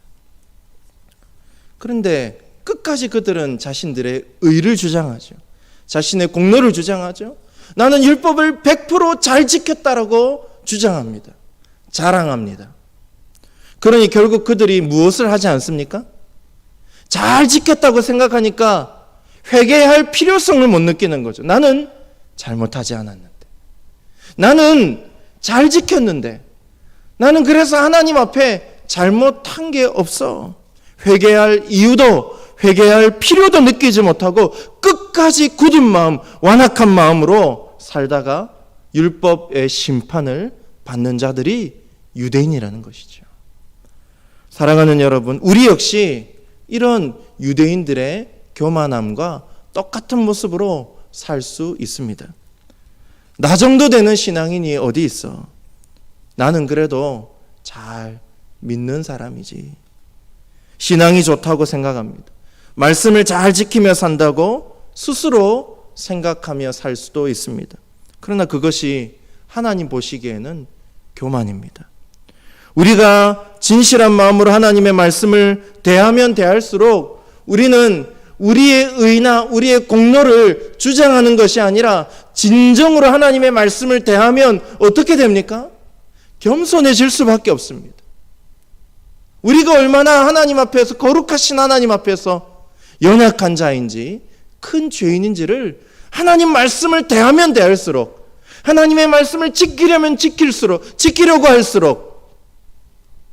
그런데 끝까지 그들은 자신들의 의를 주장하죠. 자신의 공로를 주장하죠. 나는 율법을 100% 잘 지켰다라고 주장합니다. 자랑합니다. 그러니 결국 그들이 무엇을 하지 않습니까? 잘 지켰다고 생각하니까 회개할 필요성을 못 느끼는 거죠. 나는 잘못하지 않았는데, 나는 잘 지켰는데, 나는 그래서 하나님 앞에 잘못한 게 없어. 회개할 이유도 회개할 필요도 느끼지 못하고 끝까지 굳은 마음, 완악한 마음으로 살다가 율법의 심판을 받는 자들이 유대인이라는 것이죠. 사랑하는 여러분, 우리 역시 이런 유대인들의 교만함과 똑같은 모습으로 살 수 있습니다. 나 정도 되는 신앙인이 어디 있어? 나는 그래도 잘 믿는 사람이지. 신앙이 좋다고 생각합니다. 말씀을 잘 지키며 산다고 스스로 생각하며 살 수도 있습니다. 그러나 그것이 하나님 보시기에는 교만입니다. 우리가 진실한 마음으로 하나님의 말씀을 대하면 대할수록 우리는 우리의 의나 우리의 공로를 주장하는 것이 아니라 진정으로 하나님의 말씀을 대하면 어떻게 됩니까? 겸손해질 수밖에 없습니다. 우리가 얼마나 하나님 앞에서, 거룩하신 하나님 앞에서 연약한 자인지, 큰 죄인인지를 하나님 말씀을 대하면 대할수록, 하나님의 말씀을 지키려고 할수록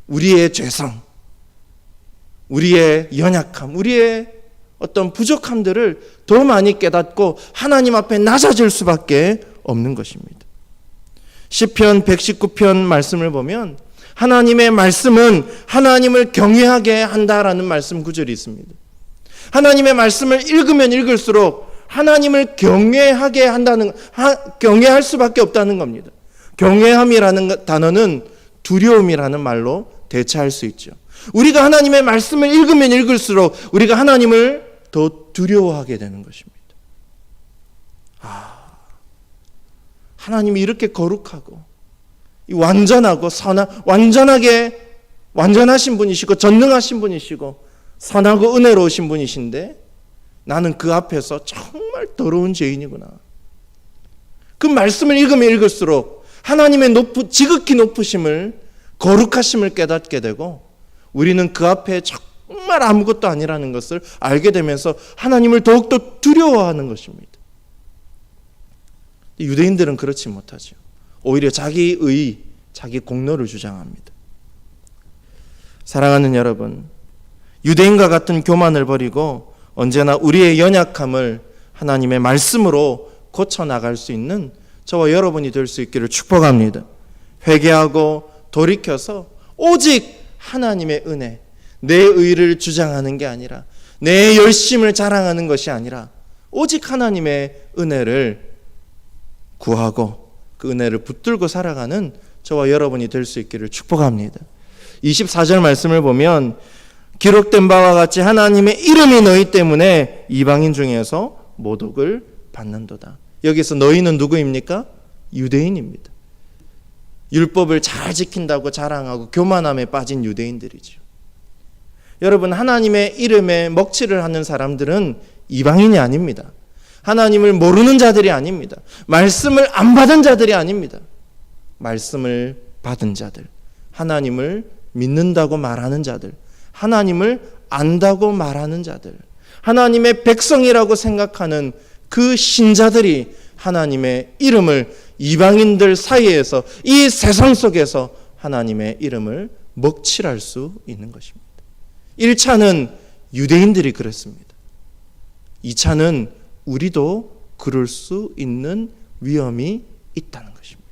우리의 죄성, 우리의 연약함, 우리의 어떤 부족함들을 더 많이 깨닫고 하나님 앞에 낮아질 수밖에 없는 것입니다. 시편 119편 말씀을 보면 하나님의 말씀은 하나님을 경외하게 한다라는 말씀 구절이 있습니다. 하나님의 말씀을 읽으면 읽을수록 하나님을 경외하게 한다는, 경외할 수밖에 없다는 겁니다. 경외함이라는 단어는 두려움이라는 말로 대체할 수 있죠. 우리가 하나님의 말씀을 읽으면 읽을수록 우리가 하나님을 더 두려워하게 되는 것입니다. 하나님이 이렇게 거룩하고 완전하고 완전하신 분이시고 전능하신 분이시고 선하고 은혜로우신 분이신데 나는 그 앞에서 정말 더러운 죄인이구나. 그 말씀을 읽으면 읽을수록 하나님의 지극히 높으심을, 거룩하심을 깨닫게 되고 우리는 그 앞에 정말 아무것도 아니라는 것을 알게 되면서 하나님을 더욱더 두려워하는 것입니다. 유대인들은 그렇지 못하죠. 오히려 자기 의, 자기 공로를 주장합니다. 사랑하는 여러분, 유대인과 같은 교만을 버리고 언제나 우리의 연약함을 하나님의 말씀으로 고쳐나갈 수 있는 저와 여러분이 될 수 있기를 축복합니다. 회개하고 돌이켜서 오직 하나님의 은혜, 내 의를 주장하는 게 아니라, 내 열심을 자랑하는 것이 아니라 오직 하나님의 은혜를 구하고 그 은혜를 붙들고 살아가는 저와 여러분이 될 수 있기를 축복합니다. 24절 말씀을 보면 기록된 바와 같이 하나님의 이름이 너희 때문에 이방인 중에서 모독을 받는도다. 여기서 너희는 누구입니까? 유대인입니다. 율법을 잘 지킨다고 자랑하고 교만함에 빠진 유대인들이죠. 여러분, 하나님의 이름에 먹칠을 하는 사람들은 이방인이 아닙니다. 하나님을 모르는 자들이 아닙니다. 말씀을 안 받은 자들이 아닙니다. 말씀을 받은 자들, 하나님을 믿는다고 말하는 자들, 하나님을 안다고 말하는 자들, 하나님의 백성이라고 생각하는 그 신자들이 하나님의 이름을 이방인들 사이에서, 이 세상 속에서 하나님의 이름을 먹칠할 수 있는 것입니다. 1차는 유대인들이 그랬습니다. 2차는 우리도 그럴 수 있는 위험이 있다는 것입니다.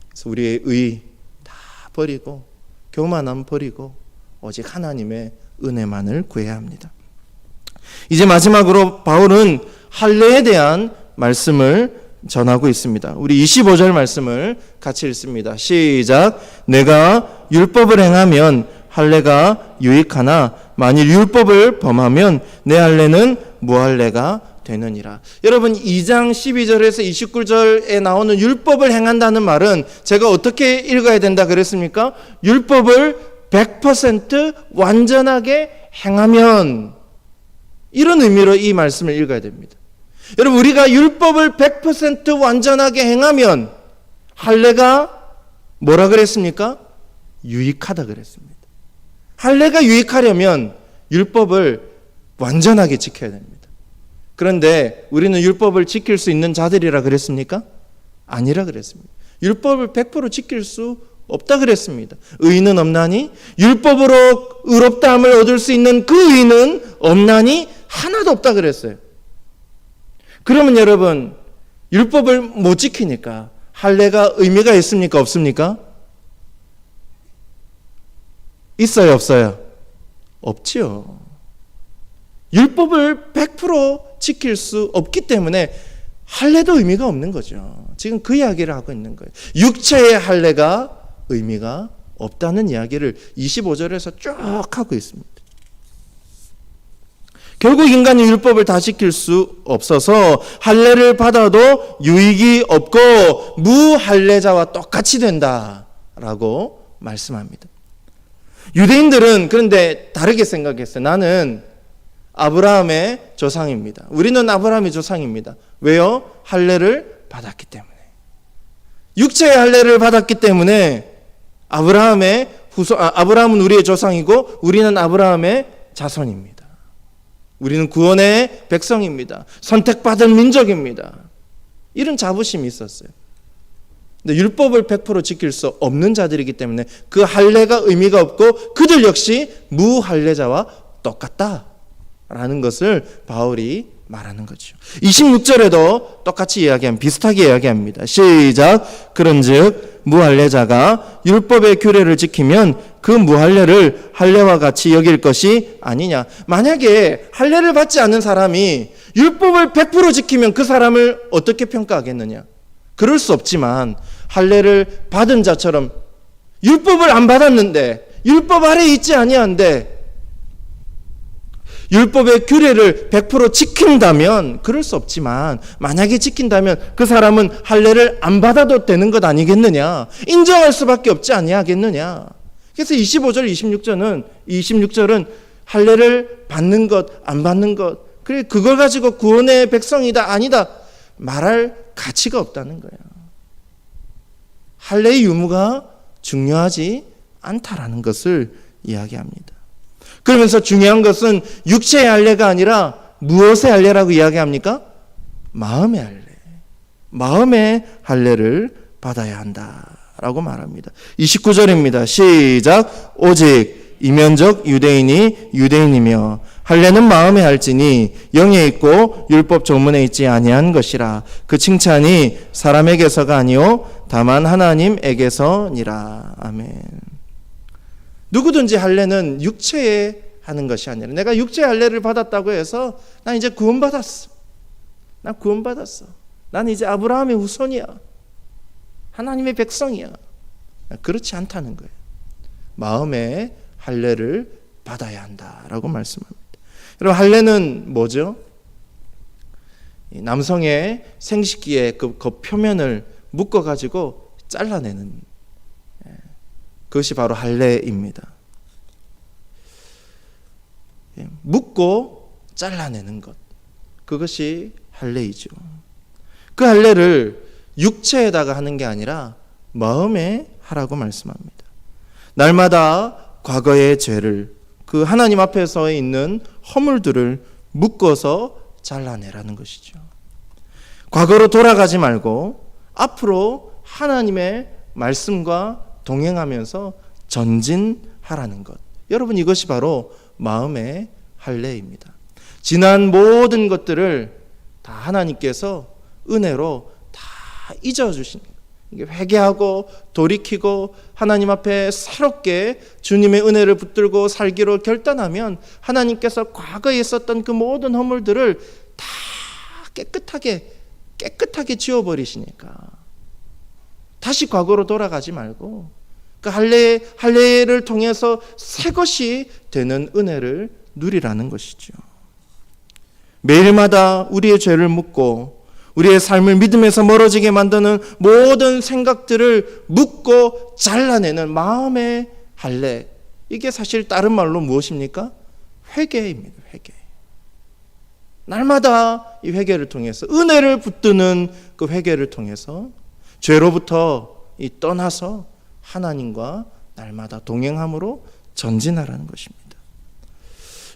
그래서 우리의 의 다 버리고 교만함 버리고 오직 하나님의 은혜만을 구해야 합니다. 이제 마지막으로 바울은 할례에 대한 말씀을 전하고 있습니다. 우리 25절 말씀을 같이 읽습니다. 시작. 내가 율법을 행하면 할례가 유익하나 만일 율법을 범하면 내 할례는 무할례가 되느니라. 여러분, 2장 12절에서 29절에 나오는 율법을 행한다는 말은 제가 어떻게 읽어야 된다 그랬습니까? 율법을 100% 완전하게 행하면, 이런 의미로 이 말씀을 읽어야 됩니다. 여러분, 우리가 율법을 100% 완전하게 행하면 할례가 뭐라 그랬습니까? 유익하다 그랬습니다. 할례가 유익하려면 율법을 완전하게 지켜야 됩니다. 그런데 우리는 율법을 지킬 수 있는 자들이라 그랬습니까? 아니라 그랬습니다. 율법을 100% 지킬 수 없다 그랬습니다. 의인은 없나니? 율법으로 의롭다함을 얻을 수 있는 그 의인은 없나니? 하나도 없다 그랬어요. 그러면 여러분, 율법을 못 지키니까 할례가 의미가 있습니까? 없습니까? 있어요? 없어요? 없지요. 율법을 100% 지킬 수 없기 때문에 할례도 의미가 없는 거죠. 지금 그 이야기를 하고 있는 거예요. 육체의 할례가 의미가 없다는 이야기를 25절에서 쭉 하고 있습니다. 결국 인간이 율법을 다 지킬 수 없어서 할례를 받아도 유익이 없고 무할례자와 똑같이 된다라고 말씀합니다. 유대인들은 그런데 다르게 생각했어요. 나는 아브라함의 조상입니다. 우리는 아브라함의 조상입니다. 왜요? 할례를 받았기 때문에. 육체의 할례를 받았기 때문에 아브라함은 우리의 조상이고 우리는 아브라함의 자손입니다. 우리는 구원의 백성입니다. 선택받은 민족입니다. 이런 자부심이 있었어요. 근데 율법을 100% 지킬 수 없는 자들이기 때문에 그 할례가 의미가 없고 그들 역시 무할례자와 똑같다라는 것을 바울이 말하는 거죠. 26절에도 똑같이 비슷하게 이야기합니다. 시작. 그런즉 무할례자가 율법의 규례를 지키면 그 무할례를 할례와 같이 여길 것이 아니냐. 만약에 할례를 받지 않는 사람이 율법을 100% 지키면 그 사람을 어떻게 평가하겠느냐. 그럴 수 없지만 할례를 받은 자처럼 율법을 안 받았는데 율법 아래 있지 아니한데 율법의 규례를 100% 지킨다면 그럴 수 없지만 만약에 지킨다면 그 사람은 할례를 안 받아도 되는 것 아니겠느냐. 인정할 수밖에 없지 아니하겠느냐. 그래서 25절 26절은 할례를 받는 것 안 받는 것 그래 그걸 가지고 구원의 백성이다 아니다 말할 가치가 없다는 거야. 할례의 유무가 중요하지 않다라는 것을 이야기합니다. 그러면서 중요한 것은 육체의 할례가 아니라 무엇의 할례라고 이야기합니까? 마음의 할례. 마음의 할례를 받아야 한다라고 말합니다. 29절입니다. 시작. 오직 이면적 유대인이 유대인이며 할례는 마음에 할지니 영에 있고 율법 조문에 있지 아니한 것이라. 그 칭찬이 사람에게서가 아니요 다만 하나님에게서니라. 아멘. 누구든지 할례는 육체에 하는 것이 아니라, 내가 육체 할례를 받았다고 해서 난 이제 구원받았어. 난 구원받았어. 난 이제 아브라함의 후손이야. 하나님의 백성이야. 그렇지 않다는 거예요. 마음의 할례를 받아야 한다라고 말씀합니다. 여러분, 할례는 뭐죠? 남성의 생식기의 그 표면을 묶어가지고 잘라내는, 그것이 바로 할례입니다. 묶고 잘라내는 것, 그것이 할례이죠. 그 할례를 육체에다가 하는 게 아니라 마음에 하라고 말씀합니다. 날마다 과거의 죄를, 그 하나님 앞에서 있는 허물들을 묶어서 잘라내라는 것이죠. 과거로 돌아가지 말고 앞으로 하나님의 말씀과 동행하면서 전진하라는 것. 여러분, 이것이 바로 마음의 할례입니다. 지난 모든 것들을 다 하나님께서 은혜로 다 잊어주시는 거예요. 이게 회개하고 돌이키고 하나님 앞에 새롭게 주님의 은혜를 붙들고 살기로 결단하면 하나님께서 과거에 있었던 그 모든 허물들을 다 깨끗하게 지워버리시니까 다시 과거로 돌아가지 말고 그 할례를 통해서 새 것이 되는 은혜를 누리라는 것이죠. 매일마다 우리의 죄를 묻고 우리의 삶을 믿음에서 멀어지게 만드는 모든 생각들을 묻고 잘라내는 마음의 할례, 이게 사실 다른 말로 무엇입니까? 회개입니다. 회개. 날마다 이 회개를 통해서, 은혜를 붙드는 그 회개를 통해서 죄로부터 떠나서 하나님과 날마다 동행함으로 전진하라는 것입니다.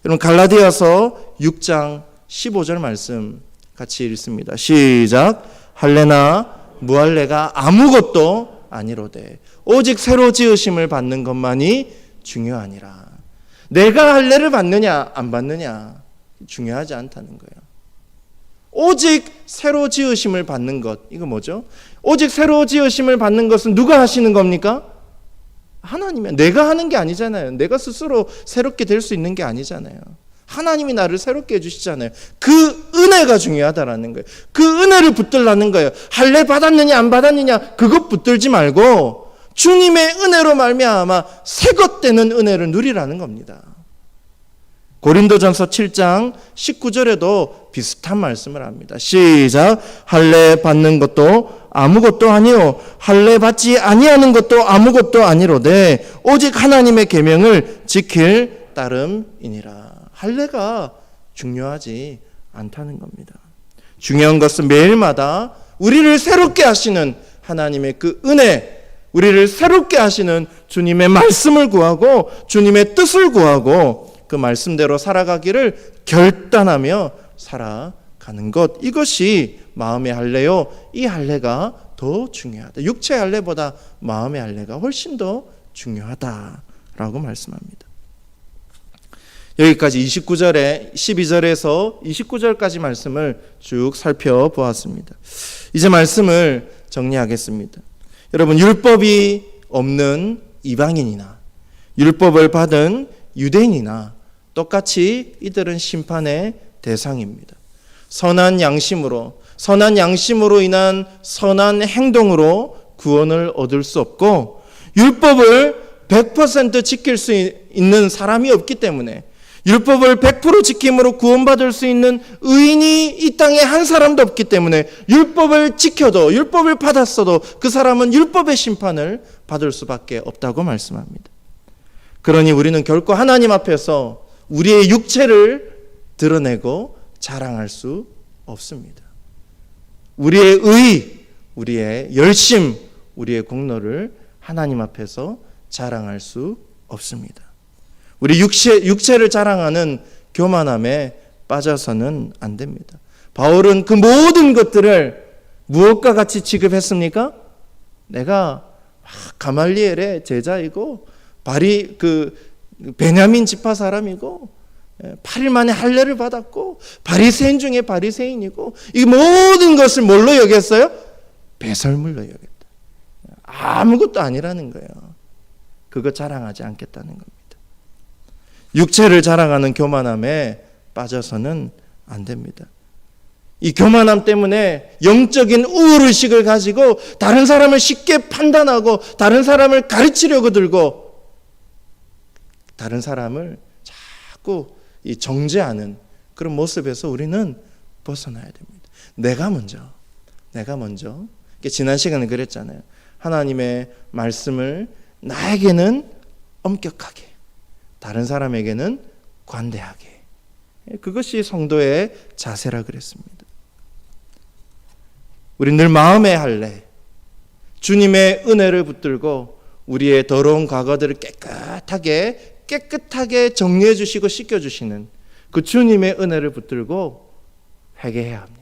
여러분, 갈라디아서 6장 15절 말씀 같이 읽습니다. 시작. 할례나 무할례가 아무것도 아니로되 오직 새로 지으심을 받는 것만이 중요하니라. 내가 할례를 받느냐 안 받느냐 중요하지 않다는 거예요. 오직 새로 지으심을 받는 것, 이거 뭐죠? 오직 새로 지으심을 받는 것은 누가 하시는 겁니까? 하나님이야. 내가 하는 게 아니잖아요. 내가 스스로 새롭게 될 수 있는 게 아니잖아요. 하나님이 나를 새롭게 해주시잖아요. 그 은혜가 중요하다라는 거예요. 그 은혜를 붙들라는 거예요. 할례 받았느냐 안 받았느냐 그것 붙들지 말고 주님의 은혜로 말미암아 새것 되는 은혜를 누리라는 겁니다. 고린도전서 7장 19절에도 비슷한 말씀을 합니다. 시작. 할례 받는 것도 아무것도 아니요 할례 받지 아니하는 것도 아무것도 아니로되 오직 하나님의 계명을 지킬 따름이니라. 할례가 중요하지 않다는 겁니다. 중요한 것은 매일마다 우리를 새롭게 하시는 하나님의 그 은혜, 우리를 새롭게 하시는 주님의 말씀을 구하고 주님의 뜻을 구하고 그 말씀대로 살아가기를 결단하며 살아가는 것, 이것이 마음의 할례요. 이 할례가 더 중요하다. 육체의 할례보다 마음의 할례가 훨씬 더 중요하다라고 말씀합니다. 여기까지 29절에 12절에서 29절까지 말씀을 쭉 살펴보았습니다. 이제 말씀을 정리하겠습니다. 여러분, 율법이 없는 이방인이나 율법을 받은 유대인이나 똑같이 이들은 심판의 대상입니다. 선한 양심으로 인한 선한 행동으로 구원을 얻을 수 없고 율법을 100% 지킬 수 있는 사람이 없기 때문에, 율법을 100% 지킴으로 구원받을 수 있는 의인이 이 땅에 한 사람도 없기 때문에 율법을 지켜도, 율법을 받았어도 그 사람은 율법의 심판을 받을 수밖에 없다고 말씀합니다. 그러니 우리는 결코 하나님 앞에서 우리의 육체를 드러내고 자랑할 수 없습니다. 우리의 의, 우리의 열심, 우리의 공로를 하나님 앞에서 자랑할 수 없습니다. 우리 육체를 자랑하는 교만함에 빠져서는 안 됩니다. 바울은 그 모든 것들을 무엇과 같이 취급했습니까? 내가 가말리엘의 제자이고 베냐민 지파 사람이고 8일 만에 할례를 받았고 바리새인 중에 바리새인이고 이 모든 것을 뭘로 여겼어요? 배설물로 여겼다. 아무것도 아니라는 거예요. 그거 자랑하지 않겠다는 겁니다. 육체를 자랑하는 교만함에 빠져서는 안 됩니다. 이 교만함 때문에 영적인 우월의식을 가지고 다른 사람을 쉽게 판단하고 다른 사람을 가르치려고 들고 다른 사람을 자꾸 이 정죄하는 그런 모습에서 우리는 벗어나야 됩니다. 내가 먼저. 지난 시간에 그랬잖아요. 하나님의 말씀을 나에게는 엄격하게, 다른 사람에게는 관대하게. 그것이 성도의 자세라 그랬습니다. 우리 늘 마음의 할례, 주님의 은혜를 붙들고 우리의 더러운 과거들을 깨끗하게 정리해 주시고 씻겨 주시는 그 주님의 은혜를 붙들고 회개해야 합니다.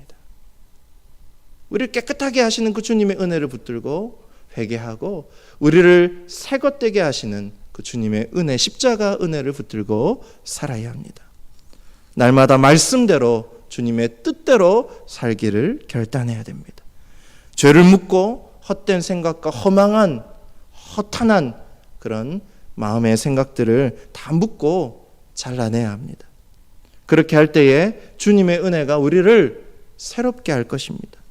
우리를 깨끗하게 하시는 그 주님의 은혜를 붙들고 회개하고 우리를 새것되게 하시는 그 주님의 은혜, 십자가 은혜를 붙들고 살아야 합니다. 날마다 말씀대로 주님의 뜻대로 살기를 결단해야 됩니다. 죄를 묻고 헛된 생각과 허탄한 그런 마음의 생각들을 다 묻고 잘라내야 합니다. 그렇게 할 때에 주님의 은혜가 우리를 새롭게 할 것입니다.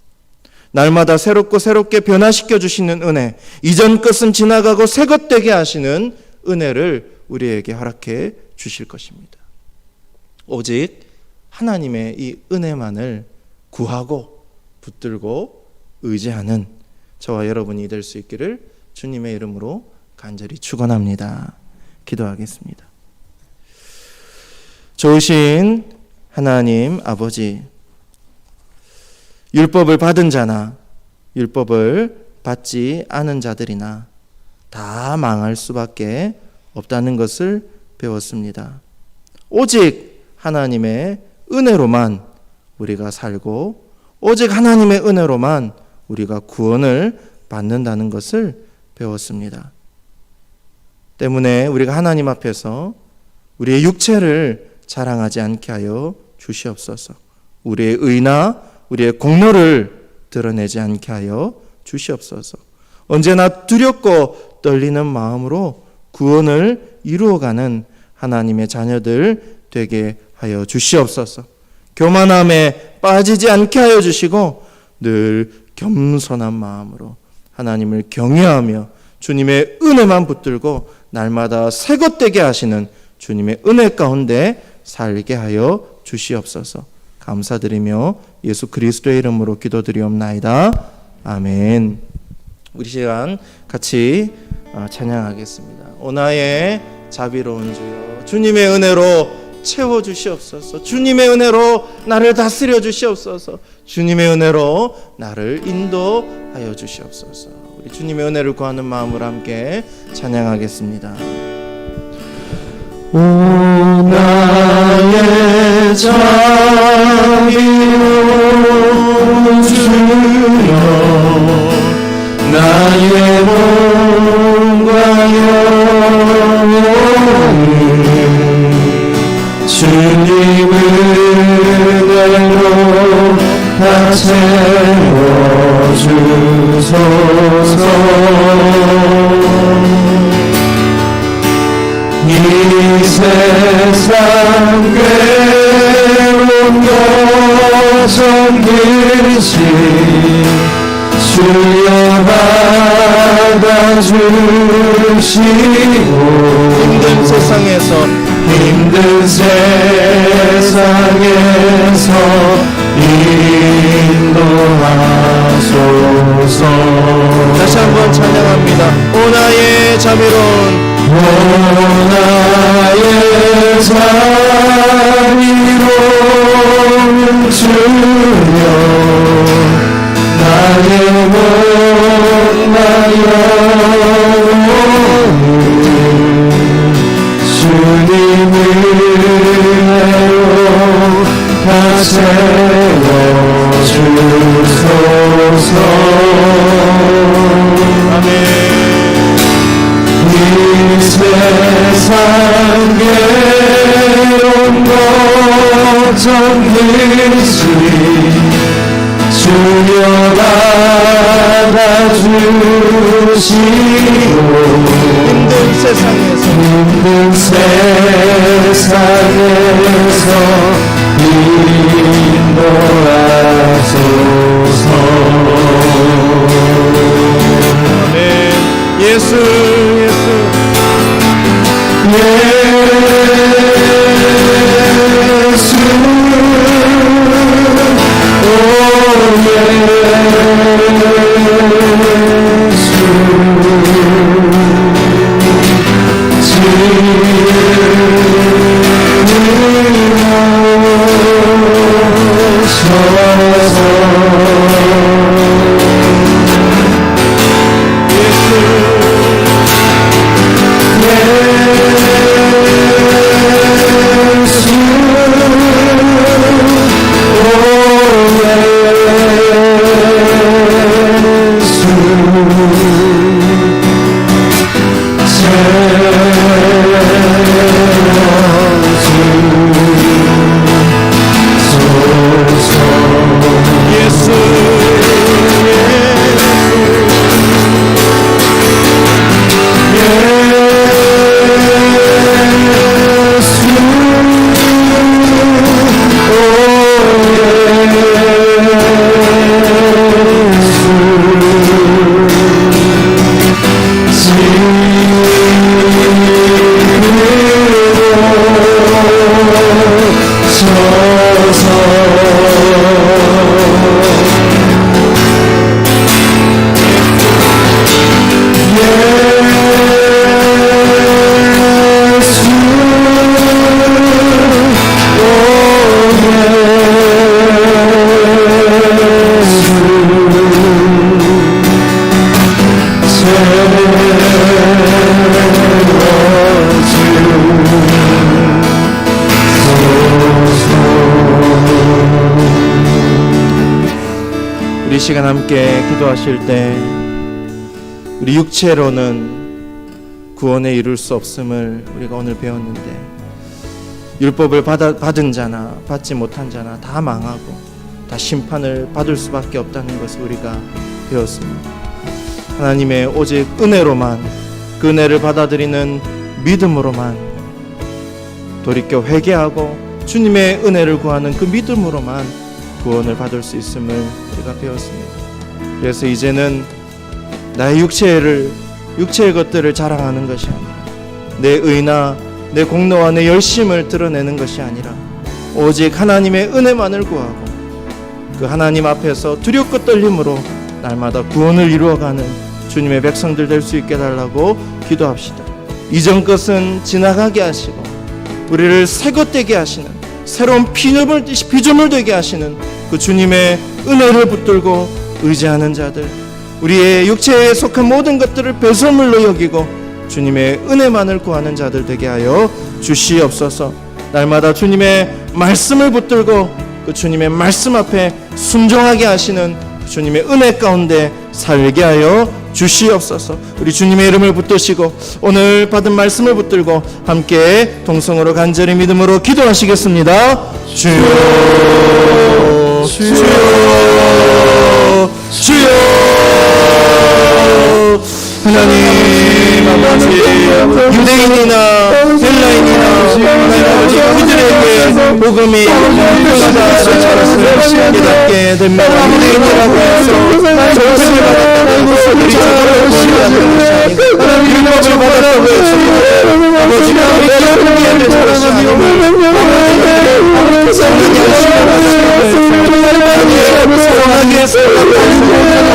날마다 새롭게 변화시켜 주시는 은혜, 이전 것은 지나가고 새것 되게 하시는 은혜를 우리에게 허락해 주실 것입니다. 오직 하나님의 이 은혜만을 구하고 붙들고 의지하는 저와 여러분이 될 수 있기를 주님의 이름으로 간절히 축원합니다. 기도하겠습니다. 좋으신 하나님 아버지, 율법을 받은 자나 율법을 받지 않은 자들이나 다 망할 수밖에 없다는 것을 배웠습니다. 오직 하나님의 은혜로만 우리가 살고 오직 하나님의 은혜로만 우리가 구원을 받는다는 것을 배웠습니다. 때문에 우리가 하나님 앞에서 우리의 육체를 자랑하지 않게 하여 주시옵소서. 우리의 의나 우리의 공로를 드러내지 않게 하여 주시옵소서. 언제나 두렵고 떨리는 마음으로 구원을 이루어가는 하나님의 자녀들 되게 하여 주시옵소서. 교만함에 빠지지 않게 하여 주시고 늘 겸손한 마음으로 하나님을 경외하며 주님의 은혜만 붙들고 날마다 새것되게 하시는 주님의 은혜 가운데 살게 하여 주시옵소서. 감사드리며 예수 그리스도의 이름으로 기도드리옵나이다. 아멘. 우리 시간 같이 찬양하겠습니다. 오 나의 자비로운 주여, 주님의 은혜로 채워주시옵소서. 주님의 은혜로 나를 다스려 주시옵소서. 주님의 은혜로 나를 인도하여 주시옵소서. 우리 주님의 은혜를 구하는 마음으로 함께 찬양하겠습니다. 오 나의 자비로운 주여, 나의 몸과 영혼을 주님의 은혜로 다 채워주소서. 이 세상 괴로운 것은 그치 주여 받아주시고 힘든 세상에서 인도하소서. 다시 한번 찬양합니다. 오 나의 자비로운 오 나의 자비로운 주여, 나의 몸과 영혼을 주님의 은혜로 다 채워주소서. 주소서. 아멘. 이 세상 괴로운 걱정 일시 주여 받아주시고 힘든 세상에서 힘든 세상에서 인도하소서. 아멘. 예수 예수 예수 오 우리 시간 함께 기도하실 때 우리 육체로는 구원에 이룰 수 없음을 우리가 오늘 배웠는데 율법을 받은 자나 받지 못한 자나 다 망하고 다 심판을 받을 수밖에 없다는 것을 우리가 배웠습니다. 하나님의 오직 은혜로만 그 은혜를 받아들이는 믿음으로만 돌이켜 회개하고 주님의 은혜를 구하는 그 믿음으로만 구원을 받을 수 있음을 우리가 배웠습니다. 그래서 이제는 나의 육체의 것들을 자랑하는 것이 아니라 내 의나 내 공로와 내 열심을 드러내는 것이 아니라 오직 하나님의 은혜만을 구하고 그 하나님 앞에서 두렵고 떨림으로 날마다 구원을 이루어가는 주님의 백성들 될 수 있게 달라고 기도합시다. 이전 것은 지나가게 하시고 우리를 새것 되게 하시는 새로운 피조물 되게 하시는 그 주님의 은혜를 붙들고 의지하는 자들, 우리의 육체에 속한 모든 것들을 배설물로 여기고 주님의 은혜만을 구하는 자들 되게 하여 주시옵소서. 날마다 주님의 말씀을 붙들고 그 주님의 말씀 앞에 순종하게 하시는 주님의 은혜 가운데 살게 하여 주시옵소서. 우리 주님의 이름을 붙드시고 오늘 받은 말씀을 붙들고 함께 동성으로 간절히 믿음으로 기도하시겠습니다. 주여 주여 주여 하나님 아버지 유대인이나 헬라인이나 하나님 아버지 그들에게 복음이 받아들였음을 깨닫게 됩니다. 유대인이라고 해서 정신을 받았다고 해서 우리 저들을 보호하는 것이 아니고 율법을 받았다고 해서 아버지가 우리에게 되는 것이 아니고 성령의 하나님의 성령의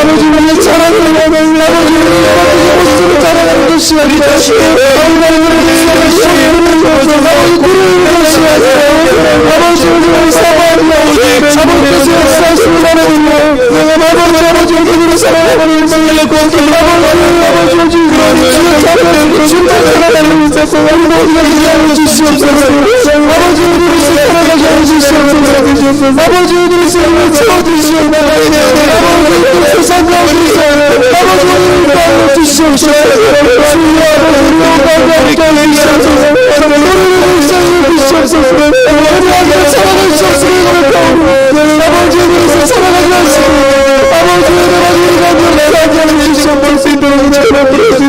아버지 역사하시는 주님의 아버지 도시하게 하시고 하나님을 세우시고 아버지 구름을 도시하게 아버지 우리를 사모하며 아버지께서 역사하시는 하나님이여 아버지 우리를 사랑하는 말려고 아버지 우리를 사랑하는 진짜 하나님을 잡고 우리 모두가 이해하여 주시옵소서 아버지 우리를 사랑하게 하시옵소서 아버지 우리를 채워주시옵소서 아버지 세상 가운데서 아버지 우리를 따라 주시옵소서 주여 우리와 함께 하시옵소서 우리를 사랑해 주시옵소서 우리한테 사랑해 주시옵소서 아버지 우리를 사랑하게 하시고 아버지 우리가 사랑하게 하시옵소서 볼 수 있도록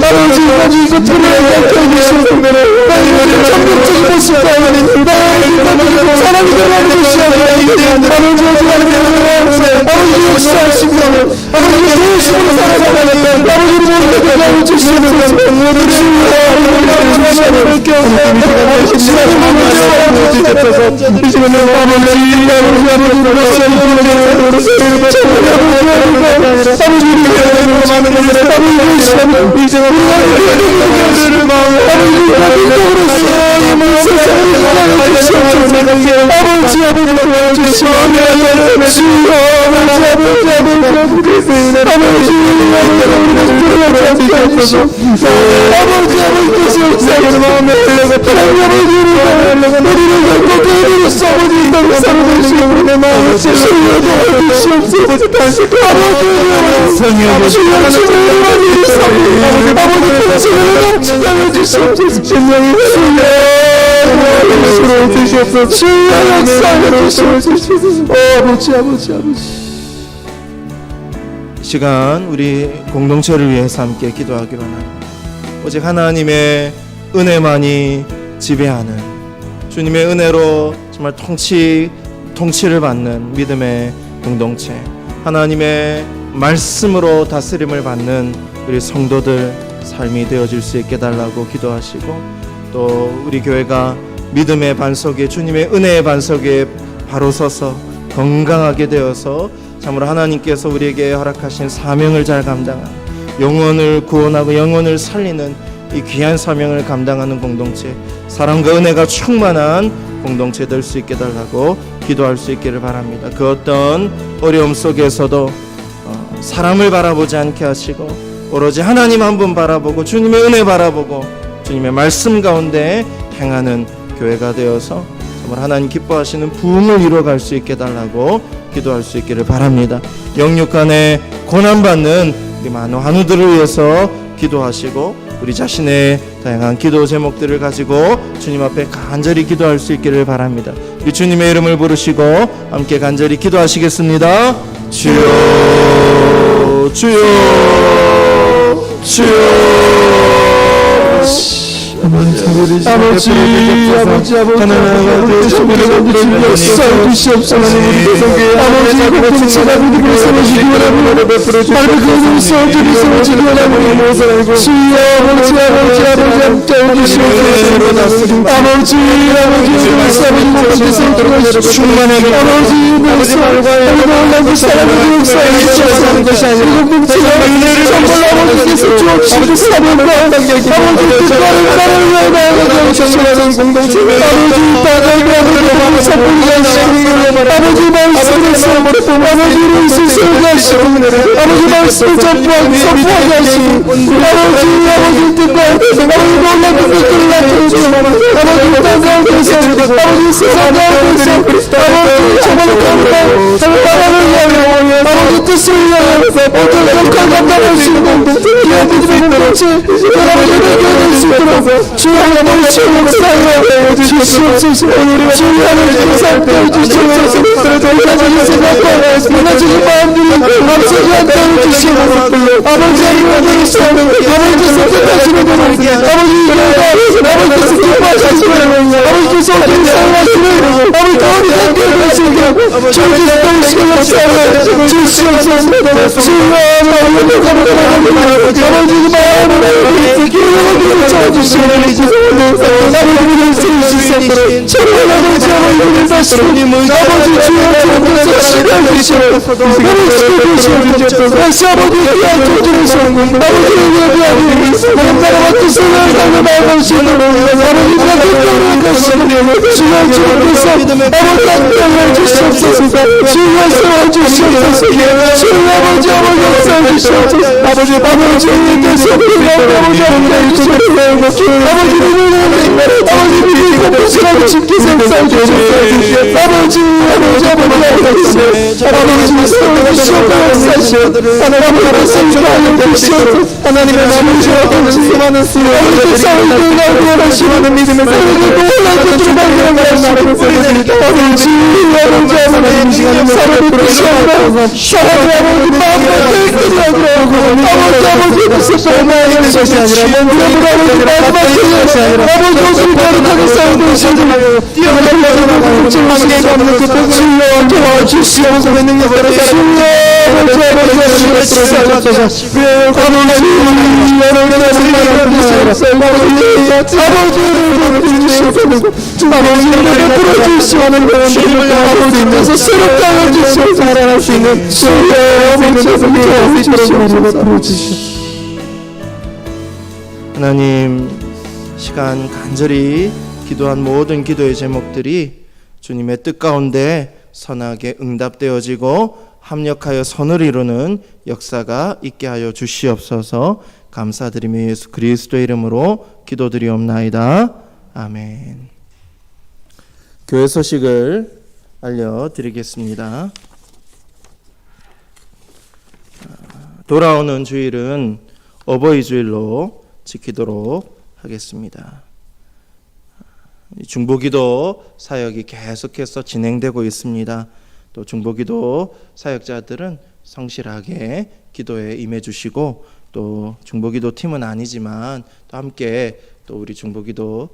아버지 이것들을 함께 해주시옵소서 우리를 전국적인 모습과 하나님 사랑이 되라는 것이옵소서 아버지 아버지 역사하시고 아버지 도우심으로 살아가는 아버지 모두에게 도와주시옵소서 이 시간 우리 공동체를 위해서 함께 기도하기로 합니다. 오직 하나님의 은혜만이 지배하는 주님의 은혜로 정말 통치를 받는 믿음의 공동체, 하나님의 말씀으로 다스림을 받는 우리 성도들 삶이 되어질 수 있게 달라고 기도하시고, 또 우리 교회가 믿음의 반석에 주님의 은혜의 반석에 바로 서서 건강하게 되어서 참으로 하나님께서 우리에게 허락하신 사명을 잘 감당하는, 영혼을 구원하고 영혼을 살리는 이 귀한 사명을 감당하는 공동체, 사랑과 은혜가 충만한 공동체 될 수 있게 달라고 기도할 수 있기를 바랍니다. 그 어떤 어려움 속에서도 사람을 바라보지 않게 하시고 오로지 하나님 한 분 바라보고 주님의 은혜 바라보고 주님의 말씀 가운데 행하는 교회가 되어서 정말 하나님 기뻐하시는 부흥을 이루어갈 수 있게 달라고 기도할 수 있기를 바랍니다. 영육간에 고난받는 우리 많은 환우들을 위해서 기도하시고 우리 자신의 다양한 기도 제목들을 가지고 주님 앞에 간절히 기도할 수 있기를 바랍니다. 우리 주님의 이름을 부르시고 함께 간절히 기도하시겠습니다. 주여 주여 주여. 아버지 하나님 주시옵소서. 아버지 공동체가 우리를 세워주기 원합니다. 아버지 그것을 세워주기 원합니다. 주여 아버지 함께 해주시옵소서. 아버지 우리를 세워주기 원합니다. 충만하게 아버지 놀라고 사랑하는 역사에 주시옵소서. 공동체가 정말 아버지께서 주옵시고 사랑과 아버지 뜻과를 정신하는 공동체, 아버지 바닥에 아버지 사뿐히 하시고 아버지 말씀에서 아버지를 스스로 하시고 아버지 말씀을 선포하게 하시고 아버지 뜻과 아버지 놀라운 뜻을 나타내시고 아버지 땅 가운데서 아버지 세상 가운데서 아버지 정말 나라를 위하여 아버지 뜻을 위하여 어떤 역할 감당하시는 공동체, 기업들의 공동체 여러분들에게 해줄 수 있도록 주여 하나님의 주님을 사랑하여 주시옵소서. 주여 하나님의 삶을 주시옵소서. 가정의 생각과 무너지는 마음들이 앞서지 않게 주시옵소서. 아버지 하나님의 삶을 아버지께서 뜻하시는 대로 아버지께서 기뻐하시는 아버지께서 사랑하시는 아버지 가운데 함께해 주시고 주님께서 동시에 역사하여 주시옵소서. 주여 하나님의 감사합니다. 아버지 마음을 기도하기를 찾아주시옵소서. 아버지를 세우시옵소서. 정말 아버지 주옵소서. 아버지 주여 주옵소서. 시간 주시옵소서. 우리 시간 주시옵소서. 다시 아버지 귀한 조주에서 아버지를 예배하니 나라와 뜻을 상을 마음하시는 아버지가 뜻대로 가시는 주여 주옵소서. 아버지 땅을 주시옵소서. 주여 세워 주시옵소서. 주여 아버지 역사 주시옵소서. 아버지 주님께서 아버지 아버지 믿고 부시라고 지키세요. 아버지 하나님의 나무시와 수많은 수많은 싸움을 원하시는 믿음의 사랑을 놀라고 주방이라고 하시는 아버지 하나님 시간에 사랑을 부르시옵소서. 사랑을 마음을 떼기라고 아버지 무슨 말을 하는 것이 아니라 몸으로 아버지 말씀하시는 것이 아니라 아버지 옷을 거룩하게 싸우고 계시는 뛰어나는 걱정하게 없는 그 복주여 도와주시옵소서. 능력으로 아버지께서 새롭게 하여 주시옵소서. 살아날 수 있는 하나님, 시간 간절히 기도한 모든 기도의 제목들이 주님의 뜻 가운데 선하게 응답되어지고 합력하여 선을 이루는 역사가 있게 하여 주시옵소서. 감사드리며 예수 그리스도의 이름으로 기도드리옵나이다. 아멘. 교회 소식을 알려드리겠습니다. 돌아오는 주일은 어버이 주일로 지키도록 하겠습니다. 중보기도 사역이 계속해서 진행되고 있습니다. 또 중보기도 사역자들은 성실하게 기도에 임해 주시고, 또 중보기도 팀은 아니지만 또 함께 또 우리 중보기도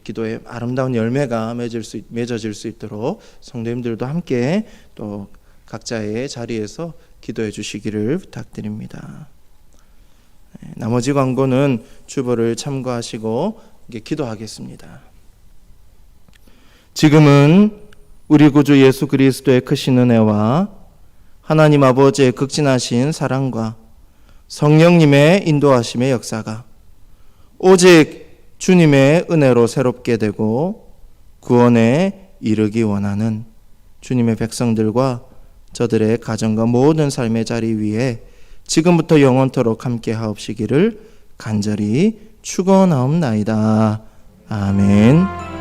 기도의 아름다운 열매가 맺어질 수 있도록 성도님들도 함께 또 각자의 자리에서 기도해 주시기를 부탁드립니다. 나머지 광고는 주보를 참고하시고 기도하겠습니다. 지금은 우리 구주 예수 그리스도의 크신 은혜와 하나님 아버지의 극진하신 사랑과 성령님의 인도하심의 역사가 오직 주님의 은혜로 새롭게 되고 구원에 이르기 원하는 주님의 백성들과 저들의 가정과 모든 삶의 자리 위에 지금부터 영원토록 함께 하옵시기를 간절히 축원하옵나이다. 아멘.